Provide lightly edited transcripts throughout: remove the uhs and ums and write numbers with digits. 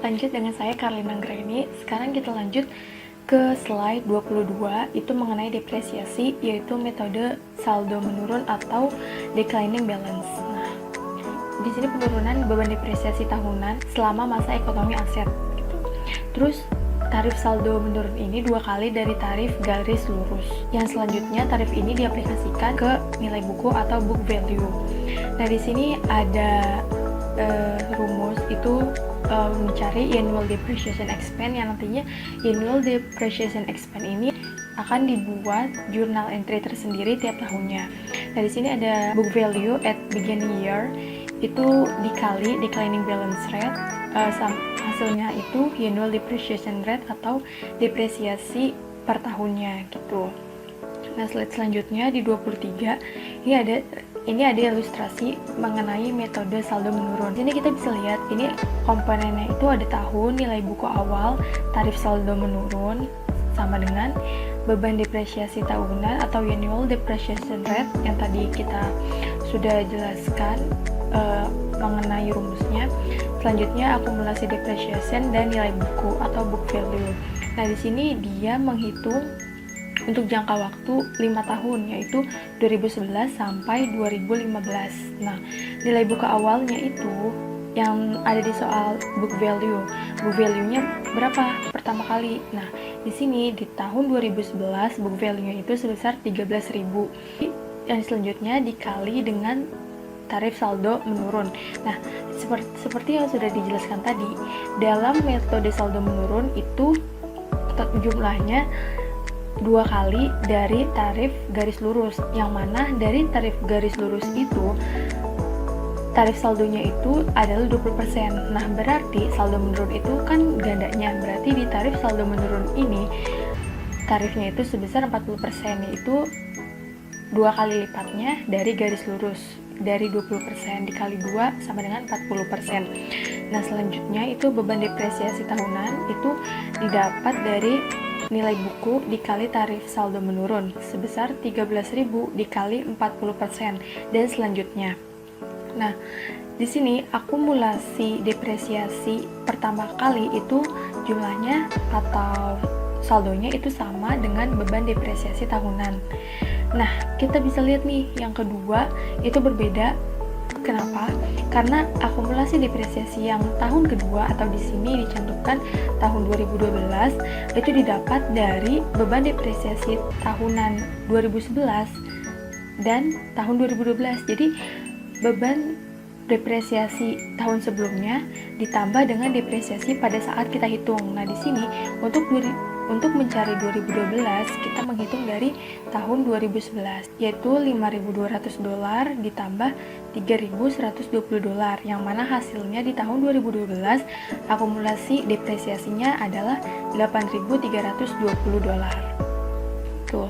lanjut dengan saya Carlina Anggraini. Sekarang kita lanjut ke slide 22, itu mengenai depresiasi, yaitu metode saldo menurun atau declining balance. Nah, di sini penurunan beban depresiasi tahunan selama masa ekonomi aset gitu. Terus tarif saldo menurun ini 2 kali dari tarif garis lurus. Yang selanjutnya tarif ini diaplikasikan ke nilai buku atau book value. Nah, di sini ada rumus itu mencari annual depreciation expense, yang nantinya annual depreciation expense ini akan dibuat jurnal entry tersendiri tiap tahunnya. Nah, di sini ada book value at beginning year itu dikali declining balance rate, hasilnya itu annual depreciation rate atau depresiasi per tahunnya gitu. Nah, slide selanjutnya di 23 ini ada ilustrasi mengenai metode saldo menurun. Ini kita bisa lihat ini komponennya itu ada tahun, nilai buku awal, tarif saldo menurun sama dengan beban depresiasi tahunan atau annual depreciation rate yang tadi kita sudah jelaskan mengenai rumusnya. Selanjutnya akumulasi depreciation dan nilai buku atau book value. Nah, di sini dia menghitung untuk jangka waktu 5 tahun, yaitu 2011 sampai 2015. Nah, nilai buku awalnya itu yang ada di soal book value. Book value-nya berapa pertama kali? Nah, di sini di tahun 2011 book value-nya itu sebesar 13.000. Yang selanjutnya dikali dengan tarif saldo menurun. Nah, seperti yang sudah dijelaskan tadi, dalam metode saldo menurun itu jumlahnya 2 kali dari tarif garis lurus, yang mana dari tarif garis lurus itu tarif saldonya itu adalah 20%. Nah, berarti saldo menurun itu kan gandanya, berarti di tarif saldo menurun ini tarifnya itu sebesar 40%, yaitu 2 kali lipatnya dari garis lurus, dari 20% dikali 2 sama dengan 40%. Nah, selanjutnya itu beban depresiasi tahunan itu didapat dari nilai buku dikali tarif saldo menurun sebesar 13.000 dikali 40% dan selanjutnya. Nah, di sini akumulasi depresiasi pertama kali itu jumlahnya atau saldonya itu sama dengan beban depresiasi tahunan. Nah, kita bisa lihat nih yang kedua itu berbeda. Kenapa? Karena akumulasi depresiasi yang tahun kedua atau di sini dicantumkan tahun 2012 itu didapat dari beban depresiasi tahunan 2011 dan tahun 2012. Jadi beban depresiasi tahun sebelumnya ditambah dengan depresiasi pada saat kita hitung. Nah, di sini untuk mencari 2012 kita menghitung dari tahun 2011, yaitu $5.200 ditambah $3.120, yang mana hasilnya di tahun 2012 akumulasi depresiasinya adalah $8.320. Tuh.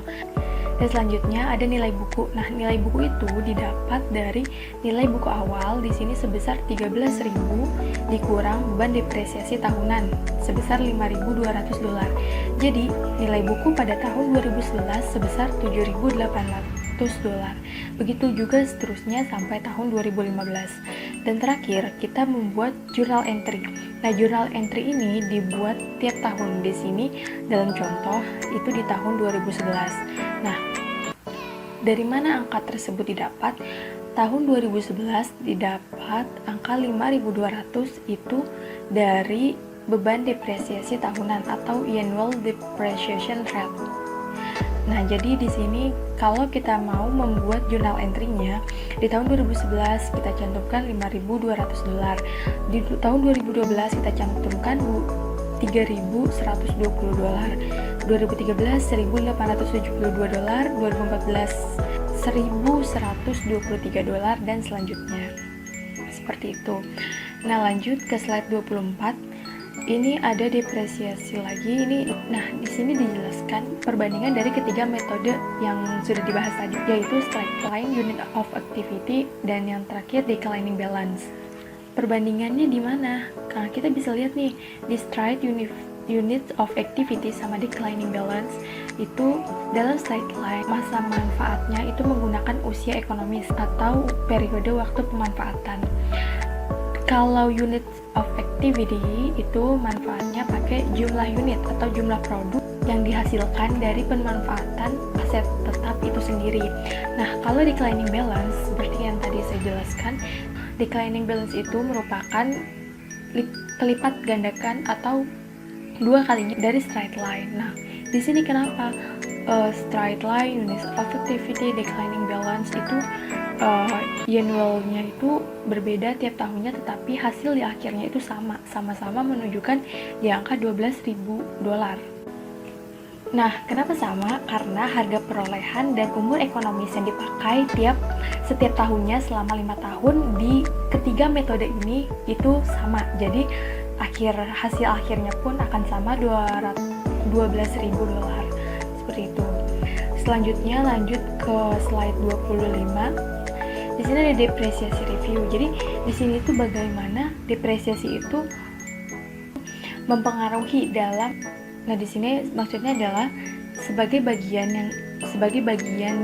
Dan selanjutnya ada nilai buku. Nah, nilai buku itu didapat dari nilai buku awal di sini sebesar 13.000 dikurang beban depresiasi tahunan sebesar $5.200. Jadi, nilai buku pada tahun 2011 sebesar $7.800. Begitu juga seterusnya sampai tahun 2015. Dan terakhir, kita membuat journal entry. Nah, journal entry ini dibuat tiap tahun. Di sini dalam contoh itu di tahun 2011. Nah, dari mana angka tersebut didapat? Tahun 2011 didapat angka 5.200 itu dari beban depresiasi tahunan atau annual depreciation rate. Nah, jadi di sini kalau kita mau membuat journal entry-nya di tahun 2011 kita cantumkan $5.200. Di tahun 2012 kita cantumkan $3.120. 2013 $1.872, 2014 $1.123 dan selanjutnya. Seperti itu. Nah, lanjut ke slide 24. Ini ada depresiasi lagi. Nah, di sini dijelaskan perbandingan dari ketiga metode yang sudah dibahas tadi, yaitu straight line, unit of activity, dan yang terakhir declining balance. Perbandingannya di mana? Nah, kita bisa lihat nih di straight unit of activity sama declining balance itu dalam straight line masa manfaatnya itu menggunakan usia ekonomis atau periode waktu pemanfaatan. Kalau unit of activity itu manfaatnya pakai jumlah unit atau jumlah produk yang dihasilkan dari pemanfaatan aset tetap itu sendiri. Nah, kalau declining balance seperti yang tadi saya jelaskan, declining balance itu merupakan kelipat gandakan atau dua kalinya dari straight line. Nah, di sini kenapa straight line, unit of activity, declining balance itu annualnya itu berbeda tiap tahunnya, tetapi hasil di akhirnya itu sama-sama menunjukkan di angka $12.000. Nah, kenapa sama? Karena harga perolehan dan umur ekonomis yang dipakai setiap tahunnya selama 5 tahun di ketiga metode ini itu sama. Jadi hasil akhirnya pun akan sama $12.000 seperti itu. Selanjutnya lanjut ke slide 25. Di sini ada depresiasi review. Jadi di sini tuh bagaimana depresiasi itu mempengaruhi dalam. Nah, di sini maksudnya adalah sebagai bagian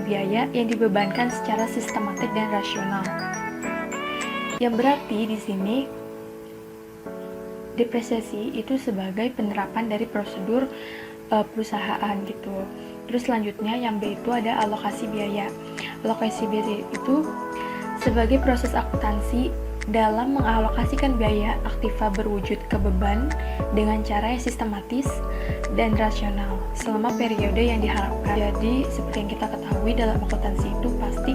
biaya yang dibebankan secara sistematik dan rasional. Yang berarti di sini depresiasi itu sebagai penerapan dari prosedur perusahaan gitu. Terus selanjutnya yang B itu ada alokasi biaya. Alokasi biaya itu sebagai proses akuntansi dalam mengalokasikan biaya aktiva berwujud ke beban dengan cara yang sistematis dan rasional selama periode yang diharapkan. Jadi seperti yang kita ketahui dalam akuntansi itu pasti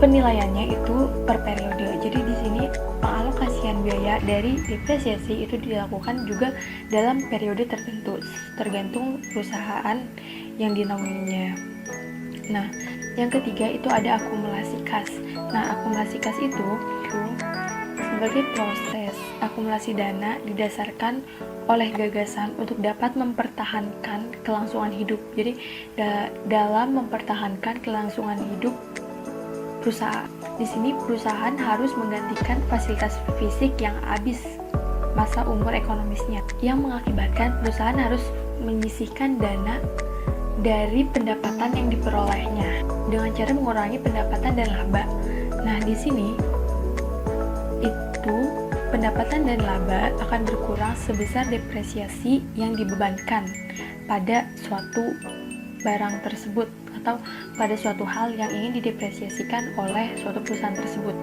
penilaiannya itu per periode. Jadi di sini pengalokasian biaya dari depresiasi itu dilakukan juga dalam periode tertentu, tergantung perusahaan yang dinaunginya. Nah, yang ketiga itu ada akumulasi kas. Nah, akumulasi kas itu sebagai proses akumulasi dana didasarkan oleh gagasan untuk dapat mempertahankan kelangsungan hidup. Jadi dalam mempertahankan kelangsungan hidup perusahaan. Di sini perusahaan harus menggantikan fasilitas fisik yang habis masa umur ekonomisnya, yang mengakibatkan perusahaan harus menyisihkan dana dari pendapatan yang diperolehnya dengan cara mengurangi pendapatan dan laba. Nah, di sini itu pendapatan dan laba akan berkurang sebesar depresiasi yang dibebankan pada suatu barang tersebut atau pada suatu hal yang ingin didepresiasikan oleh suatu perusahaan tersebut.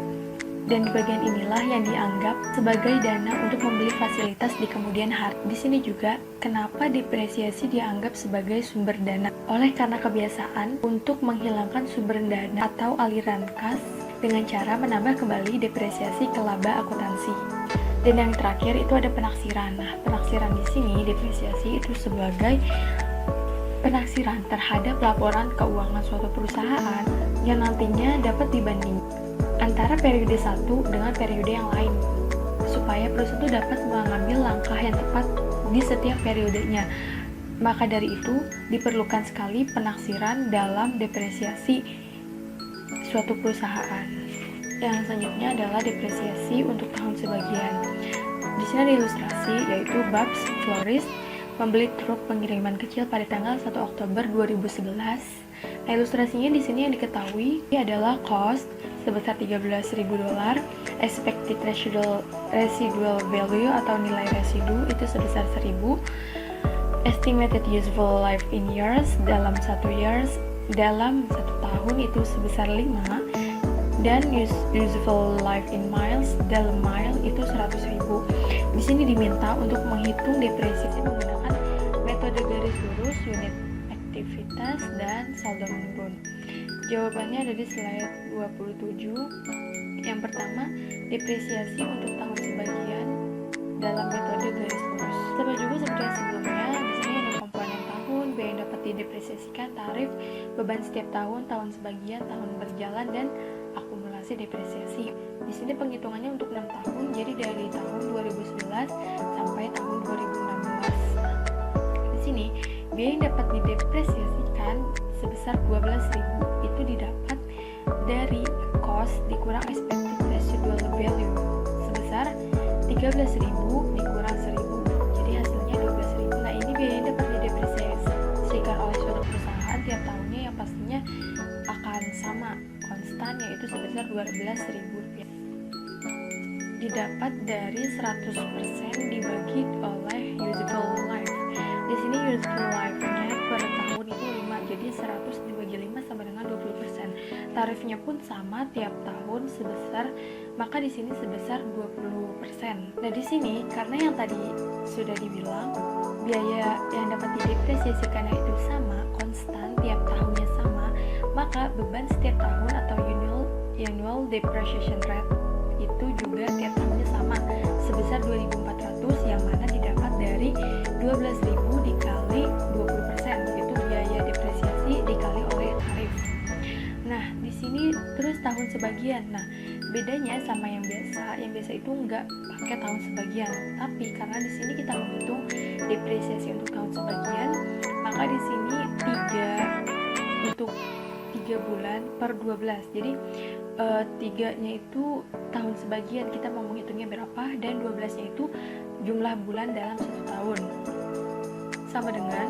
Dan di bagian inilah yang dianggap sebagai dana untuk membeli fasilitas di kemudian hari. Di sini juga kenapa depresiasi dianggap sebagai sumber dana? Karena kebiasaan untuk menghilangkan sumber dana atau aliran kas dengan cara menambah kembali depresiasi ke laba akuntansi. Dan yang terakhir itu ada penaksiran. Nah, penaksiran di sini depresiasi itu sebagai penaksiran terhadap laporan keuangan suatu perusahaan yang nantinya dapat dibandingkan antara periode satu dengan periode yang lain, supaya perusahaan itu dapat mengambil langkah yang tepat di setiap periodenya. Maka dari itu diperlukan sekali penaksiran dalam depresiasi suatu perusahaan. Yang selanjutnya adalah depresiasi untuk tahun sebagian. Di sini ada ilustrasi yaitu Babs Florist membeli truk pengiriman kecil pada tanggal 1 Oktober 2011. Nah, ilustrasinya di sini yang diketahui adalah cost sebesar $13.000, expected residual value atau nilai residu itu sebesar 1.000, estimated useful life in years dalam 1 tahun itu sebesar 5, dan useful life in miles dalam mile itu 100.000. Di sini diminta untuk menghitung depresiasi menggunakan metode garis lurus, unit aktivitas, dan saldo menurun. Jawabannya ada di slide 27. Yang pertama, depresiasi untuk tahun sebagian dalam metode garis lurus. Sama juga seperti yang sebelumnya, di sini ada komponen tahun, biaya yang dapat didepresiasikan, tarif, beban setiap tahun, tahun sebagian, tahun berjalan, dan akumulasi depresiasi. Di sini penghitungannya untuk 6 tahun, jadi dari tahun 2011 sampai tahun 2016. Di sini biaya yang dapat didepresiasikan sebesar 12.000 itu didapat dari cost dikurang expected residual value sebesar 13.000 dikurang 1.000, jadi hasilnya 12.000. Nah, ini biaya yang dapat didepresiasikan oleh suatu perusahaan tiap tahunnya yang pastinya akan sama konstan, yaitu sebesar 12.000 rupiah. Di didapat dari 100% dibagi oleh useful life. Di sini useful life-nya per tahun itu 5, jadi 100 dibagi 5 sama dengan 20%. Tarifnya pun sama tiap tahun maka di sini sebesar 20%. Nah, di sini karena yang tadi sudah dibilang biaya yang dapat didepresiasikan itu sama, konstan tiap tahunnya sama, maka beban setiap tahun atau annual depreciation rate itu juga tiap tahunnya sama sebesar 2.400, yang mana didapat dari 12.000 dikali 20%, itu biaya depresiasi dikali oleh tarif. Nah, di sini terus tahun sebagian. Nah, bedanya sama yang biasa itu enggak pakai tahun sebagian, tapi karena di sini kita menghitung depresiasi untuk tahun sebagian, maka di sini 3 bulan per 12. Jadi 3-nya itu tahun sebagian, kita mau menghitungnya berapa, dan 12-nya itu jumlah bulan dalam 1 tahun. Sama dengan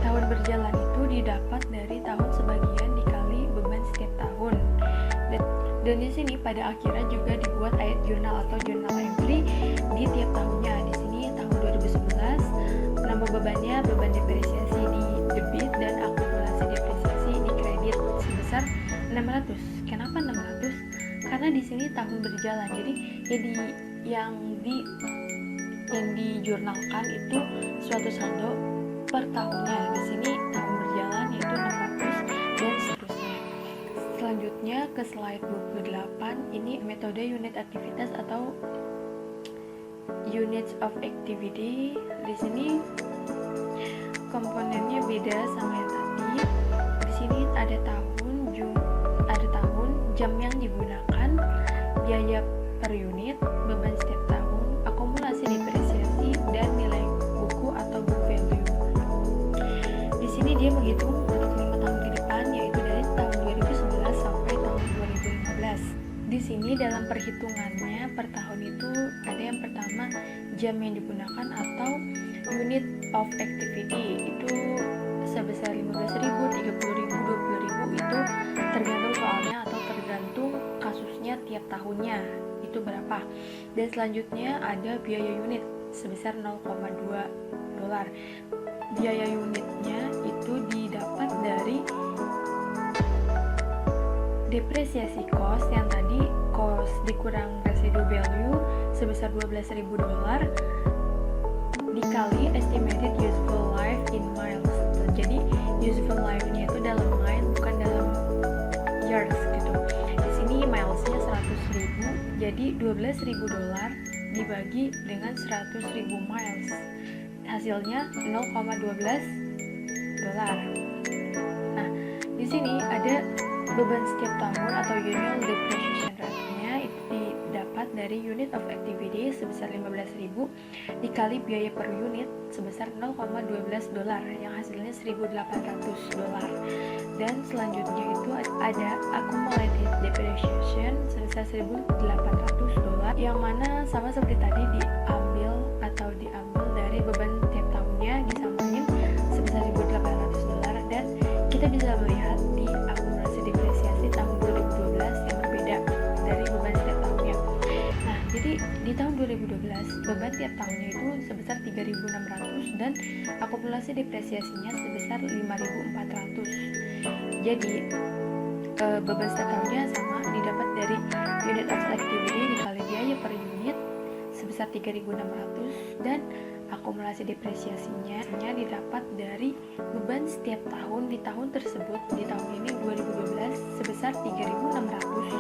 tahun berjalan itu didapat dari tahun sebagian dikali beban setiap tahun. Dan di sini pada akhirnya juga dibuat ayat jurnal atau journal entry di tiap tahunnya. Di sini tahun 2011 nama bebannya beban depresiasi di debit dan akumulasi depresiasi di kredit sebesar 600. Kenapa 600? Karena di sini tahun berjalan. Jadi yang dijurnalkan itu suatu saldo per tahunnya. Di sini tahun berjalan yaitu 600 dan seterusnya. Selanjutnya ke slide 28, ini metode unit aktivitas atau units of activity. Di sini komponennya beda sama yang tadi. Di sini ada tahun, jam yang digunakan, biaya per unit, beban setiap tahun, akumulasi depresiasi, dan nilai buku atau book value. Di sini dia menghitung untuk 5 tahun ke depan, yaitu dari tahun 2011 sampai tahun 2015. Di sini dalam perhitungannya per tahun itu ada yang pertama jam yang digunakan atau unit of activity, itu sebesar 15.000, 30.000, 20.000, itu tergantung soalnya atau tergantung kasusnya tiap tahunnya itu berapa. Dan selanjutnya ada biaya unit sebesar 0,2 dolar. Biaya unitnya itu didapat dari depresiasi cost, yang tadi cost dikurang residual value sebesar 12.000 dolar dikali estimated useful life in miles. Jadi useful life-nya itu dalam mile bukan dalam years gitu. Di sini milesnya 100.000, jadi 12.000 dolar dibagi dengan 100.000 miles, hasilnya 0,12 dolar. Nah, di sini ada beban setiap tahun atau annual depreciation rate-nya itu didapat dari unit of activity sebesar 15.000 dikali biaya per unit sebesar 0,12 dolar, yang hasilnya 1.800 dolar. Dan selanjutnya itu ada accumulated depreciation sebesar 1.800 dolar, yang mana sama seperti tadi diambil dari beban tiap tahunnya disamain sebesar 1.800 dolar, dan kita bisa melihat di akumulasi depresiasi tahun 2012 yang berbeda dari beban setiap tahunnya. Nah, jadi di tahun 2012 beban tiap tahunnya itu sebesar 3.600 dan akumulasi depresiasinya sebesar 5.400. Jadi beban setiap tahunnya sama, didapat dari unit of activity dikali biaya per unit sebesar 3.600, dan akumulasi depresiasinya didapat dari beban setiap tahun di tahun tersebut. Di tahun ini 2012 sebesar 3.600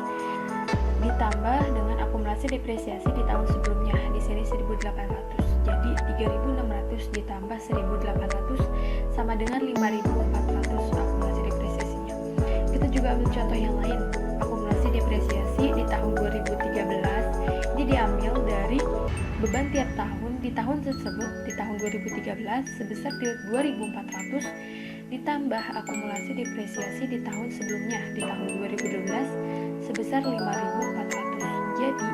ditambah dengan akumulasi depresiasi di tahun sebelumnya, di sini 1.800. Jadi 3.600 ditambah 1.800 sama dengan 5.400 akumulasi depresiasinya. Kita juga ambil contoh yang lain. Akumulasi depresiasi di tahun 2013 ini diambil dari beban tiap tahun di tahun tersebut di tahun 2013 sebesar 2.400 ditambah akumulasi depresiasi di tahun sebelumnya di tahun 2012 sebesar 5.400. Jadi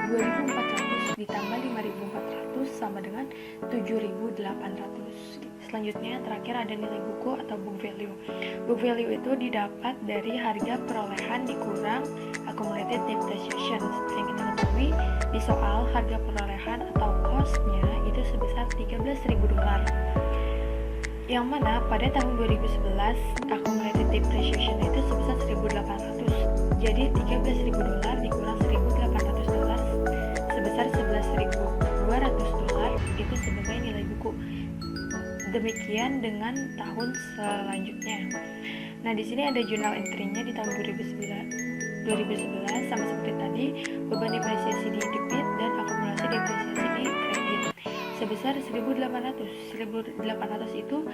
2.400 ditambah 5.400 sama dengan 7.800. Selanjutnya terakhir ada nilai buku atau book value. Book value itu didapat dari harga perolehan dikurang accumulated depreciation. Yang kita Tapi di soal harga perolehan atau cost-nya itu sebesar $13.000. Yang mana pada tahun 2011 accumulated depreciation itu sebesar 1.800. Jadi $13.000 dikurang $1.800 sebesar $11.200 itu sebagai nilai buku. Demikian dengan tahun selanjutnya. Nah, di sini ada journal entry-nya di tahun 2011 sama seperti tadi, beban depresiasi di debit dan akumulasi depresiasi di kredit sebesar 1.800. 1.800 itu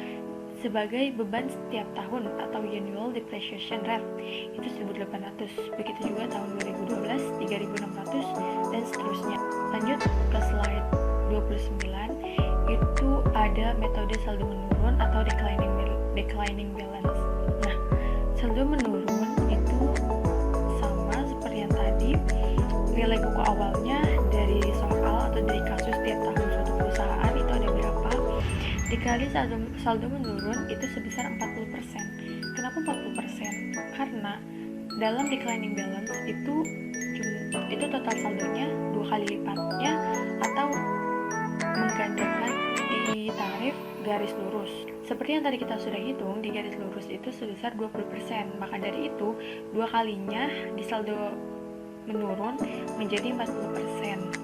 sebagai beban setiap tahun atau annual depreciation rate itu 1.800. Begitu juga tahun 2012 3.600 dan seterusnya. Lanjut ke slide 29, itu ada metode saldo menurun atau declining balance. Nah, saldo menurun itu sama seperti yang tadi, nilai buku awalnya dari soal atau dari kasus tiap tahun suatu perusahaan itu ada berapa, dikali saldo menurun itu sebesar 40%. Kenapa 40%? Karena dalam declining balance itu total saldonya 2 kali lipatnya atau menggandakan di tarif garis lurus. Seperti yang tadi kita sudah hitung, di garis lurus itu sebesar 20%. Maka dari itu, 2 kalinya di saldo menurun menjadi 40%.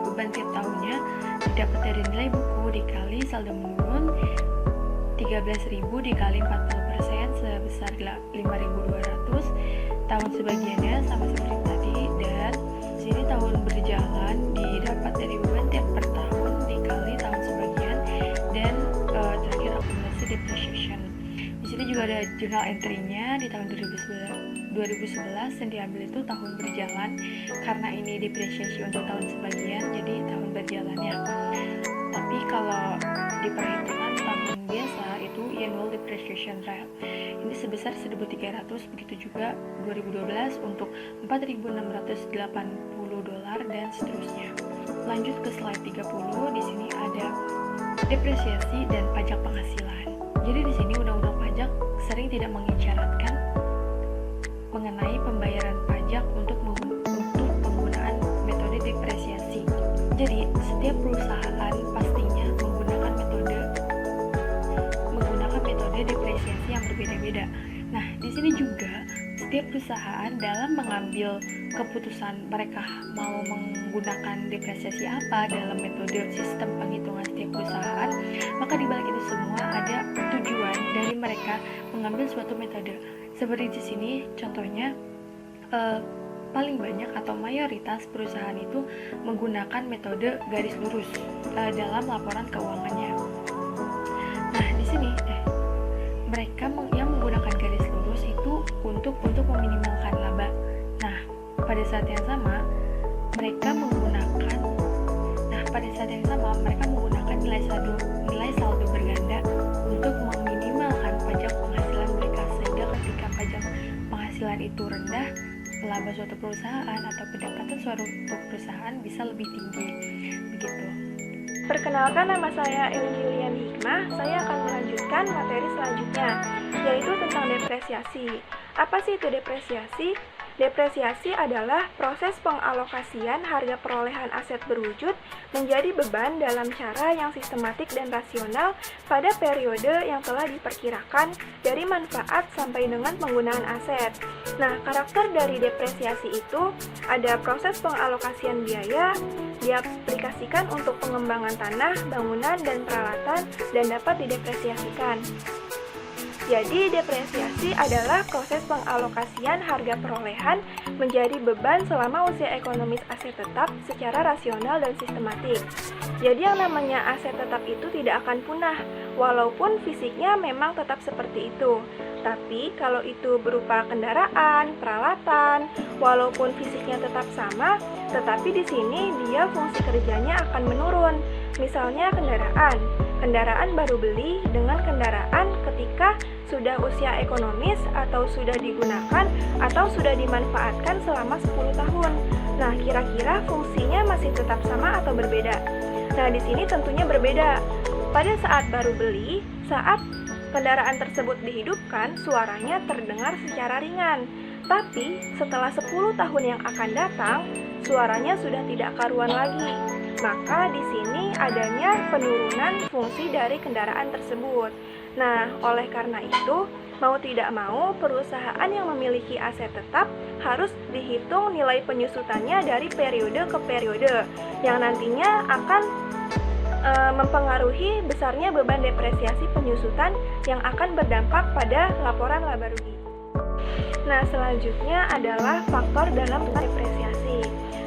Beban tiap tahunnya didapat dari nilai buku dikali saldo menurun 13.000 dikali 40% sebesar 5.200. Tahun sebagiannya sama seperti tadi, dan sini tahun berjalan didapat dari beban tiap per tahun dikali tahun sebagian, dan terakhir akumulasi depreciation. Di sini juga ada journal entry-nya di tahun 2011 yang diambil itu tahun berjalan, karena ini depresiasi untuk tahun sebagian jadi tahun berjalannya. Tapi kalau di perhitungan tahun biasa itu annual depreciation rate ini sebesar 1.300. Begitu juga 2012 untuk $4.680 dan seterusnya. Lanjut ke slide 30. Di sini ada depresiasi dan pajak penghasilan. Jadi di sini undang-undang pajak sering tidak mengisyaratkan mengenai pembayaran pajak untuk penggunaan metode depresiasi. Jadi setiap perusahaan pastinya menggunakan metode depresiasi yang berbeda-beda. Nah, di sini juga setiap perusahaan dalam mengambil keputusan mereka mau menggunakan depresiasi apa dalam metode sistem penghitungan setiap perusahaan, maka di balik itu semua ada tujuan dari mereka mengambil suatu metode. Seperti di sini contohnya, paling banyak atau mayoritas perusahaan itu menggunakan metode garis lurus dalam laporan keuangannya. Nah, di sini mereka yang menggunakan garis lurus itu untuk meminimalkan laba. Nah, pada saat yang sama mereka menggunakan nilai saldo berganda untuk meminimalkan pajak penghasilan mereka, sehingga ketika pajak penghasilan itu rendah, laba suatu perusahaan atau pendapatan suatu perusahaan bisa lebih tinggi. Begitu. Perkenalkan, nama saya Elin Yulian Hikmah. Saya akan melanjutkan materi selanjutnya, yaitu tentang depresiasi. Apa sih itu depresiasi? Depresiasi adalah proses pengalokasian harga perolehan aset berwujud menjadi beban dalam cara yang sistematik dan rasional pada periode yang telah diperkirakan dari manfaat sampai dengan penggunaan aset. Nah, karakter dari depresiasi itu ada proses pengalokasian biaya, diaplikasikan untuk pengembangan tanah, bangunan, dan peralatan, dan dapat didepresiasikan. Jadi, depresiasi adalah proses pengalokasian harga perolehan menjadi beban selama usia ekonomis aset tetap secara rasional dan sistematik. Jadi, yang namanya aset tetap itu tidak akan punah, walaupun fisiknya memang tetap seperti itu. Tapi, kalau itu berupa kendaraan, peralatan, walaupun fisiknya tetap sama, tetapi di sini dia fungsi kerjanya akan menurun. Misalnya kendaraan baru beli dengan kendaraan ketika sudah usia ekonomis atau sudah digunakan atau sudah dimanfaatkan selama 10 tahun. Nah, kira-kira fungsinya masih tetap sama atau berbeda? Nah, di sini tentunya berbeda. Pada saat baru beli, saat kendaraan tersebut dihidupkan, suaranya terdengar secara ringan. Tapi setelah 10 tahun yang akan datang, suaranya sudah tidak karuan lagi. Maka di sini adanya penurunan fungsi dari kendaraan tersebut. Nah, oleh karena itu, mau tidak mau perusahaan yang memiliki aset tetap harus dihitung nilai penyusutannya dari periode ke periode, yang nantinya akan mempengaruhi besarnya beban depresiasi penyusutan yang akan berdampak pada laporan laba rugi. Nah, selanjutnya adalah faktor dalam depresiasi.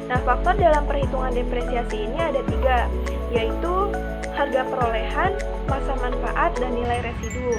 Nah, faktor dalam perhitungan depresiasi ini ada 3, yaitu harga perolehan, masa manfaat, dan nilai residu.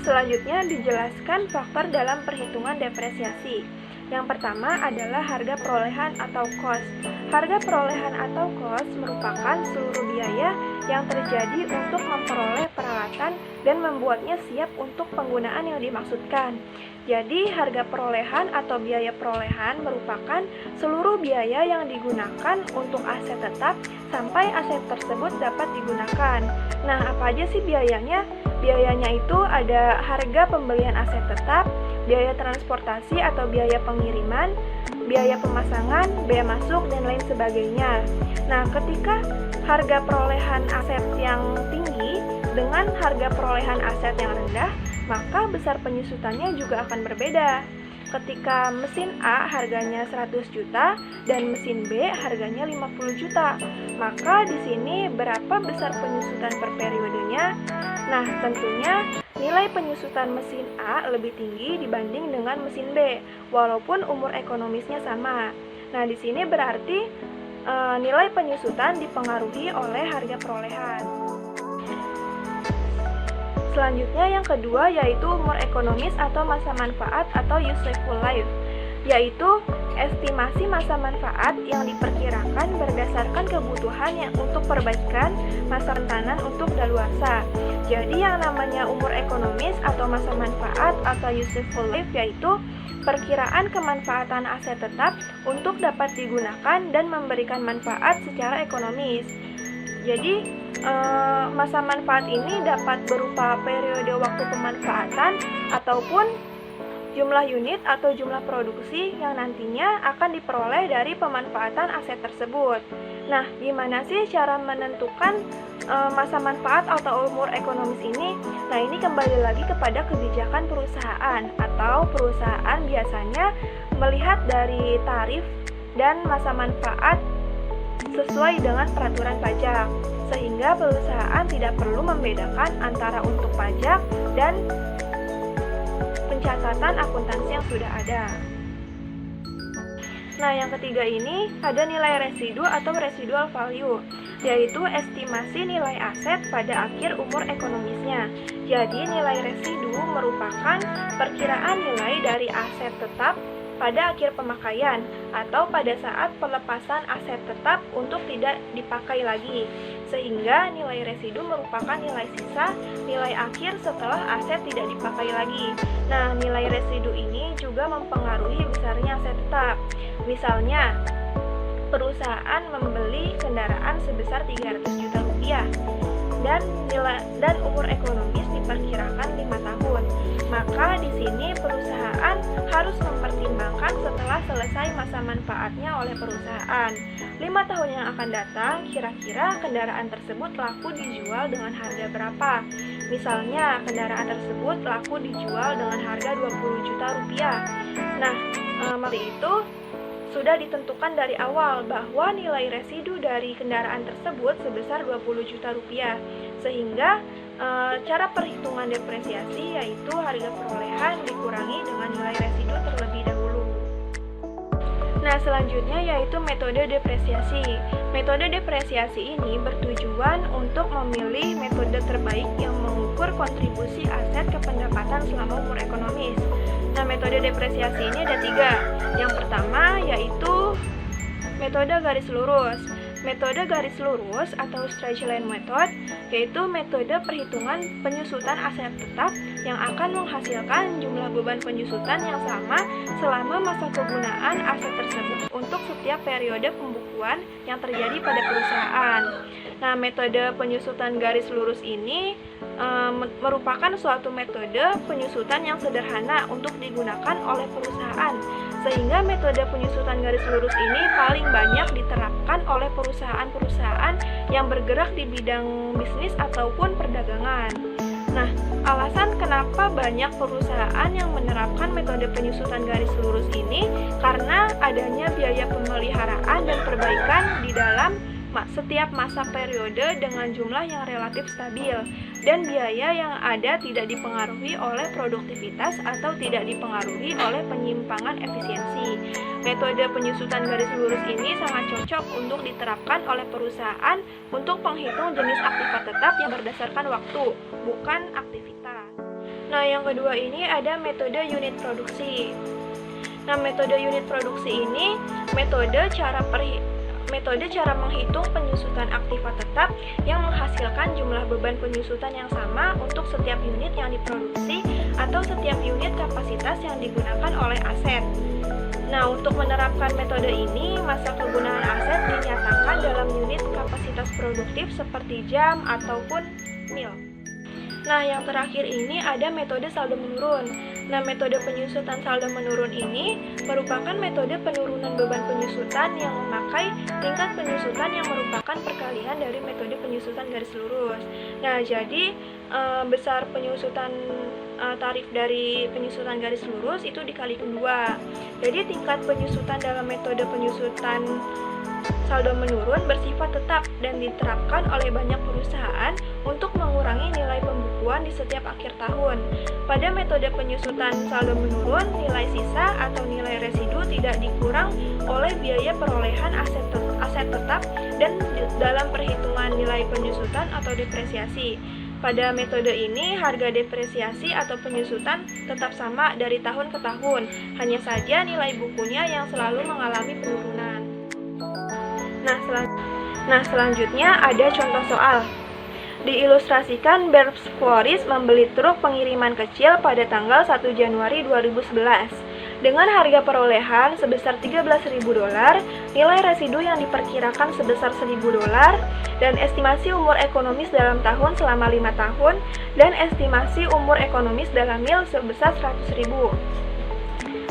Selanjutnya dijelaskan faktor dalam perhitungan depresiasi. Yang pertama adalah harga perolehan atau cost. Harga perolehan atau cost merupakan seluruh biaya yang terjadi untuk memperoleh peralatan dan membuatnya siap untuk penggunaan yang dimaksudkan. Jadi, harga perolehan atau biaya perolehan merupakan seluruh biaya yang digunakan untuk aset tetap sampai aset tersebut dapat digunakan. Nah, apa aja sih biayanya? Biayanya itu ada harga pembelian aset tetap, biaya transportasi atau biaya pengiriman, biaya pemasangan, biaya masuk, dan lain sebagainya. Nah, ketika harga perolehan aset yang tinggi dengan harga perolehan aset yang rendah, maka besar penyusutannya juga akan berbeda. Ketika mesin A harganya 100 juta dan mesin B harganya 50 juta, maka di sini berapa besar penyusutan per periodenya? Nah, tentunya nilai penyusutan mesin A lebih tinggi dibanding dengan mesin B, walaupun umur ekonomisnya sama. Nah, di sini berarti nilai penyusutan dipengaruhi oleh harga perolehan. Selanjutnya yang kedua yaitu umur ekonomis atau masa manfaat atau useful life, yaitu estimasi masa manfaat yang diperkirakan berdasarkan kebutuhan yang untuk perbaikan masa rentanan untuk daluarsa. Jadi yang namanya umur ekonomis atau masa manfaat atau useful life yaitu perkiraan kemanfaatan aset tetap untuk dapat digunakan dan memberikan manfaat secara ekonomis. Jadi masa manfaat ini dapat berupa periode waktu pemanfaatan ataupun jumlah unit atau jumlah produksi yang nantinya akan diperoleh dari pemanfaatan aset tersebut. Nah, gimana sih cara menentukan masa manfaat atau umur ekonomis ini? Nah, ini kembali lagi kepada kebijakan perusahaan, atau perusahaan biasanya melihat dari tarif dan masa manfaat sesuai dengan peraturan pajak, sehingga perusahaan tidak perlu membedakan antara untuk pajak dan pencatatan akuntansi yang sudah ada. Nah, yang ketiga ini ada nilai residu atau residual value, yaitu estimasi nilai aset pada akhir umur ekonomisnya. Jadi, nilai residu merupakan perkiraan nilai dari aset tetap pada akhir pemakaian atau pada saat pelepasan aset tetap untuk tidak dipakai lagi, sehingga nilai residu merupakan nilai sisa nilai akhir setelah aset tidak dipakai lagi. Nah, nilai residu ini juga mempengaruhi besarnya aset tetap. Misalnya, perusahaan membeli kendaraan sebesar 300 juta rupiah dan umur ekonomis diperkirakan 5 tahun. Maka di sini perusahaan harus mempertimbangkan setelah selesai masa manfaatnya oleh perusahaan. 5 tahun yang akan datang, kira-kira kendaraan tersebut laku dijual dengan harga berapa? Misalnya, kendaraan tersebut laku dijual dengan harga 20 juta rupiah. Nah, maka itu sudah ditentukan dari awal bahwa nilai residu dari kendaraan tersebut sebesar 20 juta rupiah, sehingga cara perhitungan depresiasi yaitu harga perolehan dikurangi dengan nilai residu terlebih dahulu. Nah, selanjutnya yaitu metode depresiasi. Metode depresiasi ini bertujuan untuk memilih metode terbaik yang mengukur kontribusi aset ke pendapatan selama umur ekonomis. Nah, metode depresiasi ini ada 3. Yang pertama yaitu metode garis lurus. Metode garis lurus atau straight line method yaitu metode perhitungan penyusutan aset tetap yang akan menghasilkan jumlah beban penyusutan yang sama selama masa kegunaan aset tersebut untuk setiap periode pembukuan yang terjadi pada perusahaan. Nah, metode penyusutan garis lurus ini merupakan suatu metode penyusutan yang sederhana untuk digunakan oleh perusahaan, sehingga metode penyusutan garis lurus ini paling banyak diterapkan oleh perusahaan-perusahaan yang bergerak di bidang bisnis ataupun perdagangan. Nah, alasan kenapa banyak perusahaan yang menerapkan metode penyusutan garis lurus ini karena adanya biaya pemeliharaan dan perbaikan di dalam setiap masa periode dengan jumlah yang relatif stabil, dan biaya yang ada tidak dipengaruhi oleh produktivitas atau tidak dipengaruhi oleh penyimpangan efisiensi. Metode penyusutan garis lurus ini sangat cocok untuk diterapkan oleh perusahaan untuk menghitung jenis aktivitas tetap yang berdasarkan waktu, bukan aktivitas. Nah, yang kedua ini ada metode unit produksi. Nah, metode unit produksi ini metode cara menghitung penyusutan aktiva tetap yang menghasilkan jumlah beban penyusutan yang sama untuk setiap unit yang diproduksi atau setiap unit kapasitas yang digunakan oleh aset. Nah, untuk menerapkan metode ini, masa kegunaan aset dinyatakan dalam unit kapasitas produktif seperti jam ataupun mil. Nah, yang terakhir ini ada metode saldo menurun. Nah, metode penyusutan saldo menurun ini merupakan metode penurunan beban penyusutan yang memakai tingkat penyusutan yang merupakan perkalian dari metode penyusutan garis lurus. Nah, jadi besar penyusutan tarif dari penyusutan garis lurus itu dikalikan 2. Jadi tingkat penyusutan dalam metode penyusutan saldo menurun bersifat tetap dan diterapkan oleh banyak perusahaan untuk mengurangi nilai pembukuan di setiap akhir tahun. Pada metode penyusutan saldo menurun, nilai sisa atau nilai residu tidak dikurang oleh biaya perolehan aset tetap dan dalam perhitungan nilai penyusutan atau depresiasi. Pada metode ini, harga depresiasi atau penyusutan tetap sama dari tahun ke tahun, hanya saja nilai bukunya yang selalu mengalami penurunan. Nah, selanjutnya ada contoh soal. Diilustrasikan Berbs Floris membeli truk pengiriman kecil pada tanggal 1 Januari 2011. Dengan harga perolehan sebesar $13.000, nilai residu yang diperkirakan sebesar $1.000, dan estimasi umur ekonomis dalam tahun selama 5 tahun, dan estimasi umur ekonomis dalam mil sebesar 100.000.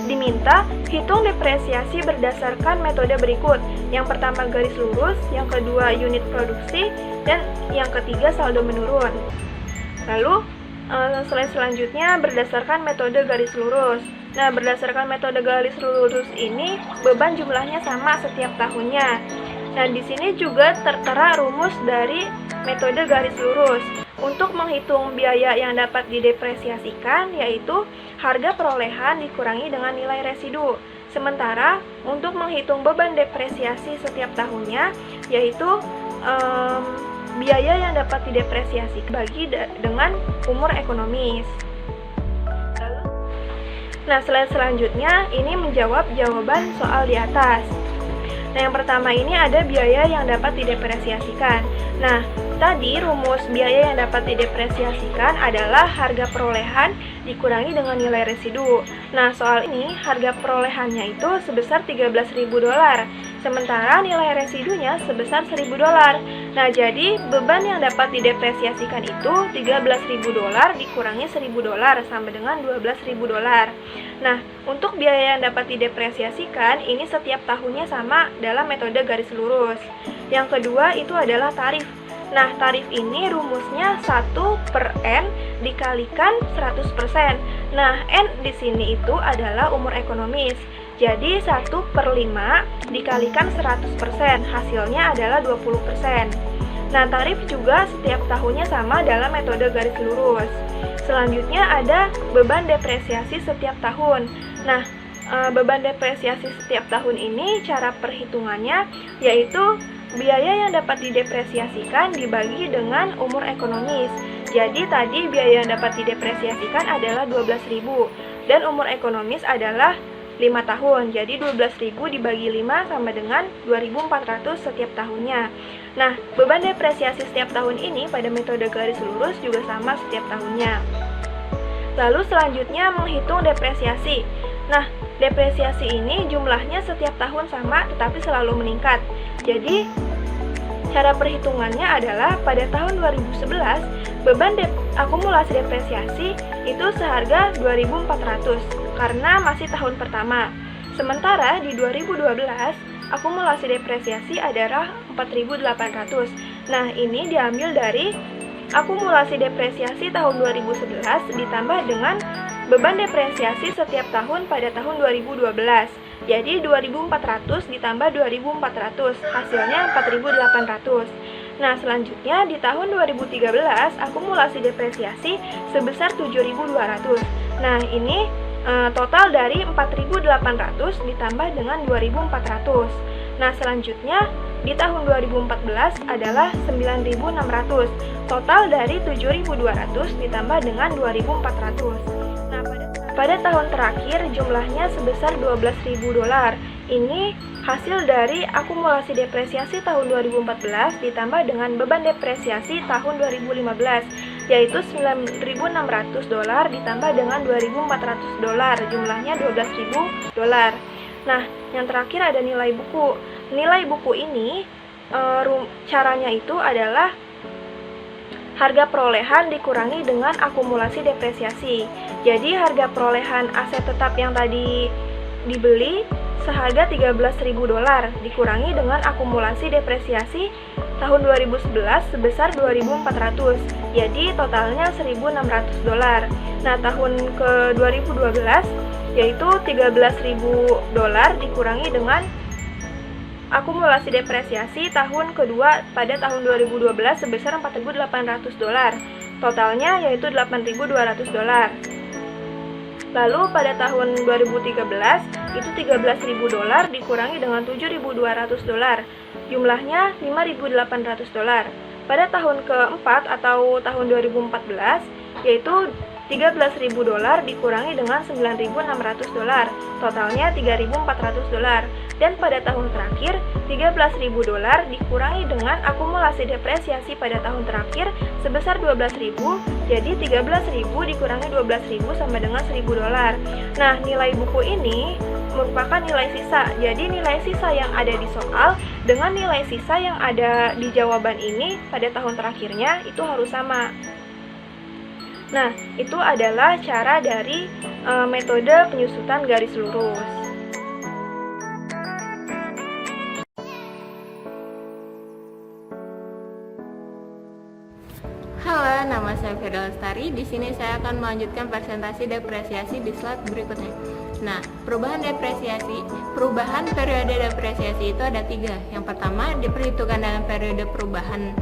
Diminta hitung depresiasi berdasarkan metode berikut. Yang pertama garis lurus, yang kedua unit produksi, dan yang ketiga saldo menurun. Lalu slide selanjutnya berdasarkan metode garis lurus. Nah, berdasarkan metode garis lurus ini beban jumlahnya sama setiap tahunnya. Nah, di sini juga tertera rumus dari metode garis lurus. Untuk menghitung biaya yang dapat didepresiasikan, yaitu harga perolehan dikurangi dengan nilai residu. Sementara untuk menghitung beban depresiasi setiap tahunnya, yaitu biaya yang dapat didepresiasi bagi dengan umur ekonomis. Nah, slide selanjutnya ini menjawab jawaban soal di atas. Nah, yang pertama ini ada biaya yang dapat didepresiasikan. Nah, tadi rumus biaya yang dapat didepresiasikan adalah harga perolehan dikurangi dengan nilai residu. Nah, soal ini harga perolehannya itu sebesar $13.000, sementara nilai residunya sebesar $1.000. Nah, jadi beban yang dapat didepresiasikan itu $13.000 dikurangi $1.000 sama dengan $12.000. Nah, untuk biaya yang dapat didepresiasikan ini setiap tahunnya sama dalam metode garis lurus. Yang kedua itu adalah tarif. Nah, tarif ini rumusnya 1/N dikalikan 100%. Nah, N di sini itu adalah umur ekonomis. Jadi 1/5 dikalikan 100%, hasilnya adalah 20%. Nah, tarif juga setiap tahunnya sama dalam metode garis lurus. Selanjutnya ada beban depresiasi setiap tahun. Nah, beban depresiasi setiap tahun ini cara perhitungannya yaitu biaya yang dapat didepresiasikan dibagi dengan umur ekonomis. Jadi tadi biaya yang dapat didepresiasikan adalah 12.000 dan umur ekonomis adalah 5 tahun. Jadi 12.000 dibagi 5 sama dengan 2.400 setiap tahunnya. Nah, beban depresiasi setiap tahun ini pada metode garis lurus juga sama setiap tahunnya. Lalu selanjutnya menghitung depresiasi. Nah, depresiasi ini jumlahnya setiap tahun sama tetapi selalu meningkat. Jadi Cara perhitungannya adalah pada tahun 2011, beban akumulasi depresiasi itu seharga 2.400 karena masih tahun pertama. Sementara di 2012, akumulasi depresiasi adalah 4.800. Nah, ini diambil dari akumulasi depresiasi tahun 2011 ditambah dengan beban depresiasi setiap tahun pada tahun 2012. Jadi 2.400 ditambah 2.400, hasilnya 4.800. Nah, selanjutnya di tahun 2013 akumulasi depresiasi sebesar 7.200. Nah, ini total dari 4.800 ditambah dengan 2.400. Nah, selanjutnya di tahun 2014 adalah 9.600. Total dari 7.200 ditambah dengan 2.400. Nah, pada tahun terakhir jumlahnya sebesar $12.000. Ini hasil dari akumulasi depresiasi tahun 2014 ditambah dengan beban depresiasi tahun 2015, yaitu $9.600 ditambah dengan $2.400, jumlahnya $12.000. Nah, yang terakhir ada nilai buku. Nilai buku ini caranya itu adalah harga perolehan dikurangi dengan akumulasi depresiasi. Jadi harga perolehan aset tetap yang tadi dibeli seharga $13.000 dikurangi dengan akumulasi depresiasi tahun 2011 sebesar 2.400. Jadi totalnya $1.600. Nah, tahun ke 2012 yaitu $13.000 dikurangi dengan akumulasi depresiasi tahun kedua pada tahun 2012 sebesar $4.800. Totalnya yaitu $8.200. Lalu pada tahun 2013 itu $13.000 dikurangi dengan $7.200. Jumlahnya $5.800. Pada tahun keempat atau tahun 2014 yaitu $13.000 dikurangi dengan $9.600. Totalnya $3.400. Dan pada tahun terakhir $13.000 dikurangi dengan akumulasi depresiasi pada tahun terakhir sebesar $12.000. Jadi $13.000 dikurangi $12.000 sama dengan $1.000. Nah, nilai buku ini merupakan nilai sisa. Jadi nilai sisa yang ada di soal dengan nilai sisa yang ada di jawaban ini pada tahun terakhirnya itu harus sama. Nah, itu adalah cara dari metode penyusutan garis lurus. Halo, nama saya Firda Lestari. Di sini saya akan melanjutkan presentasi depresiasi di slide berikutnya. Nah, perubahan periode depresiasi itu ada 3. Yang pertama, diperhitungkan dalam periode perubahan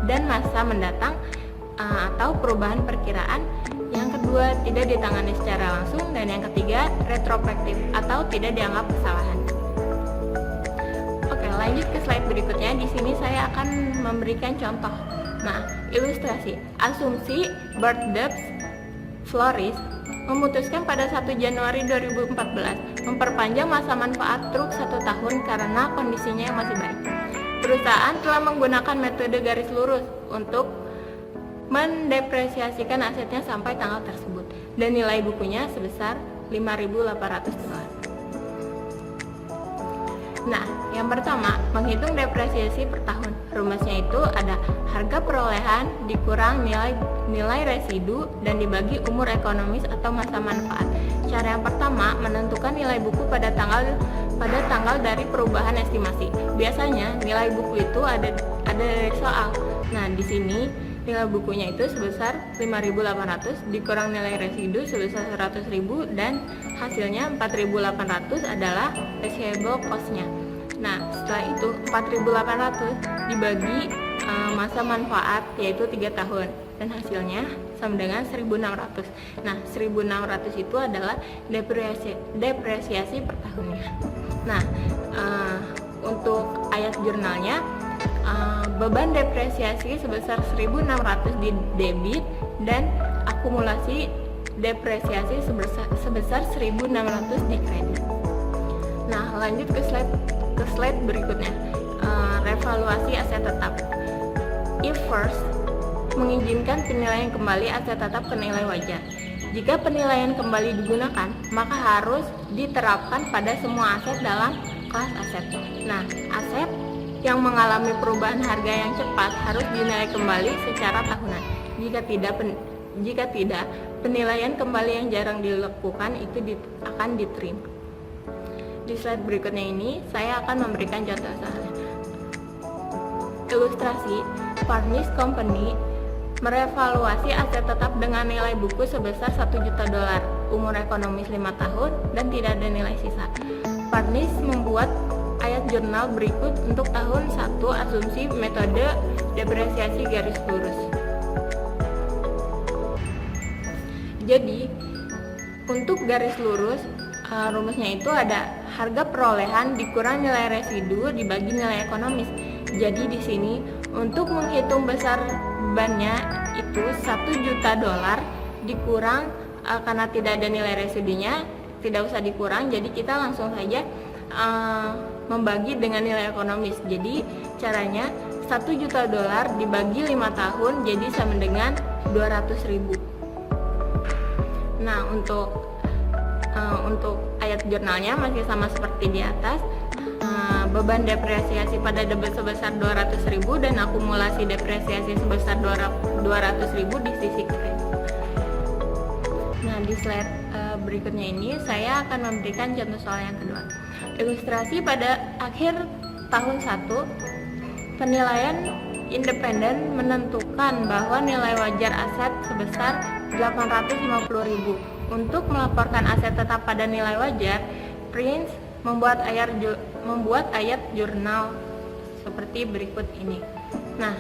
dan masa mendatang atau perubahan perkiraan. Yang kedua, tidak ditangani secara langsung. Dan yang ketiga, retrospektif atau tidak dianggap kesalahan. Oke, lanjut ke slide berikutnya. Di sini saya akan memberikan contoh. Nah, ilustrasi. Asumsi Bert Debs Floris memutuskan pada 1 Januari 2014 memperpanjang masa manfaat truk 1 tahun karena kondisinya yang masih baik. Perusahaan telah menggunakan metode garis lurus untuk mendepresiasikan asetnya sampai tanggal tersebut dan nilai bukunya sebesar $5.800. Nah, yang pertama, menghitung depresiasi per tahun. Rumusnya itu ada harga perolehan dikurang nilai residu dan dibagi umur ekonomis atau masa manfaat. Cara yang pertama, menentukan nilai buku pada tanggal dari perubahan estimasi. Biasanya nilai buku itu ada dari soal. Nah, di sini nilai bukunya itu sebesar $5.800 dikurang nilai residu sebesar $100.000 dan hasilnya $4.800 adalah residual cost-nya. Nah, setelah itu $4.800 dibagi masa manfaat yaitu 3 tahun dan hasilnya sama dengan $1.600. Nah, $1.600 itu adalah depresiasi per tahunnya. Nah, untuk ayat jurnalnya beban depresiasi sebesar $1.600 di debit dan akumulasi depresiasi sebesar $1.600 di kredit. Nah, lanjut ke slide berikutnya. Revaluasi aset tetap. If first, mengizinkan penilaian kembali aset tetap ke nilai wajar. Jika penilaian kembali digunakan, maka harus diterapkan pada semua aset dalam kelas aset. Nah, aset yang mengalami perubahan harga yang cepat harus dinilai kembali secara tahunan. Jika tidak, penilaian kembali yang jarang dilakukan itu akan diterima. Di slide berikutnya ini, saya akan memberikan contoh soalnya. Ilustrasi, Farnish Company merevaluasi aset tetap dengan nilai buku sebesar 1 juta dolar, umur ekonomis 5 tahun, dan tidak ada nilai sisa. Farnish membuat ayat jurnal berikut untuk tahun 1, asumsi metode depresiasi garis lurus. Jadi, untuk garis lurus, rumusnya itu ada harga perolehan dikurang nilai residu dibagi nilai ekonomis. Jadi di sini untuk menghitung besar bebannya itu 1 juta dolar dikurang, karena tidak ada nilai residunya tidak usah dikurang, jadi kita langsung saja membagi dengan nilai ekonomis. Jadi caranya 1 juta dolar dibagi 5 tahun jadi sama dengan 200.000. Nah, untuk ayat jurnalnya masih sama seperti di atas. Beban depresiasi pada debit sebesar 200.000 dan akumulasi depresiasi sebesar 200.000 di sisi kiri. Nah, di slide berikutnya ini saya akan memberikan contoh soal yang kedua. Ilustrasi pada akhir tahun 1, penilaian independen menentukan bahwa nilai wajar aset sebesar 850.000. Untuk melaporkan aset tetap pada nilai wajar, Prince membuat ayat jurnal seperti berikut ini. Nah,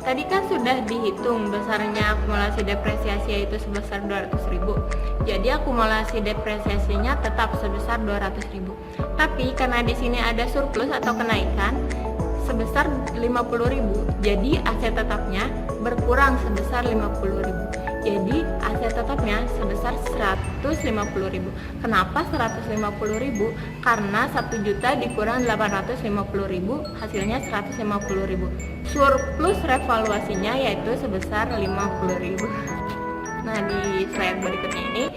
tadi kan sudah dihitung besarnya akumulasi depresiasi yaitu sebesar 200.000. Jadi akumulasi depresiasinya tetap sebesar 200.000. Tapi karena di sini ada surplus atau kenaikan sebesar 50.000, jadi aset tetapnya berkurang sebesar 50.000. Jadi aset tetapnya sebesar 150.000. Kenapa 150.000? Karena 1 juta dikurang 850.000 hasilnya 150.000. Surplus revaluasinya yaitu sebesar 50.000. Nah, di slide berikutnya ini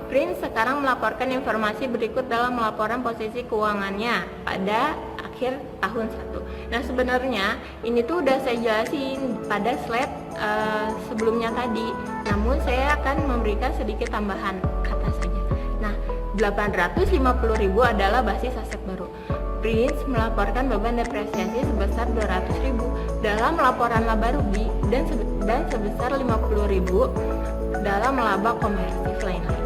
Prince sekarang melaporkan informasi berikut dalam laporan posisi keuangannya pada akhir tahun 1. Nah, sebenarnya ini tuh udah saya jelasin pada slide sebelumnya tadi, namun saya akan memberikan sedikit tambahan kata saja. Nah, 850.000 adalah basis aset baru. Prince melaporkan beban depresiasi sebesar 200.000 dalam laporan laba rugi dan sebesar 50.000 dalam laba komersil lain-lain.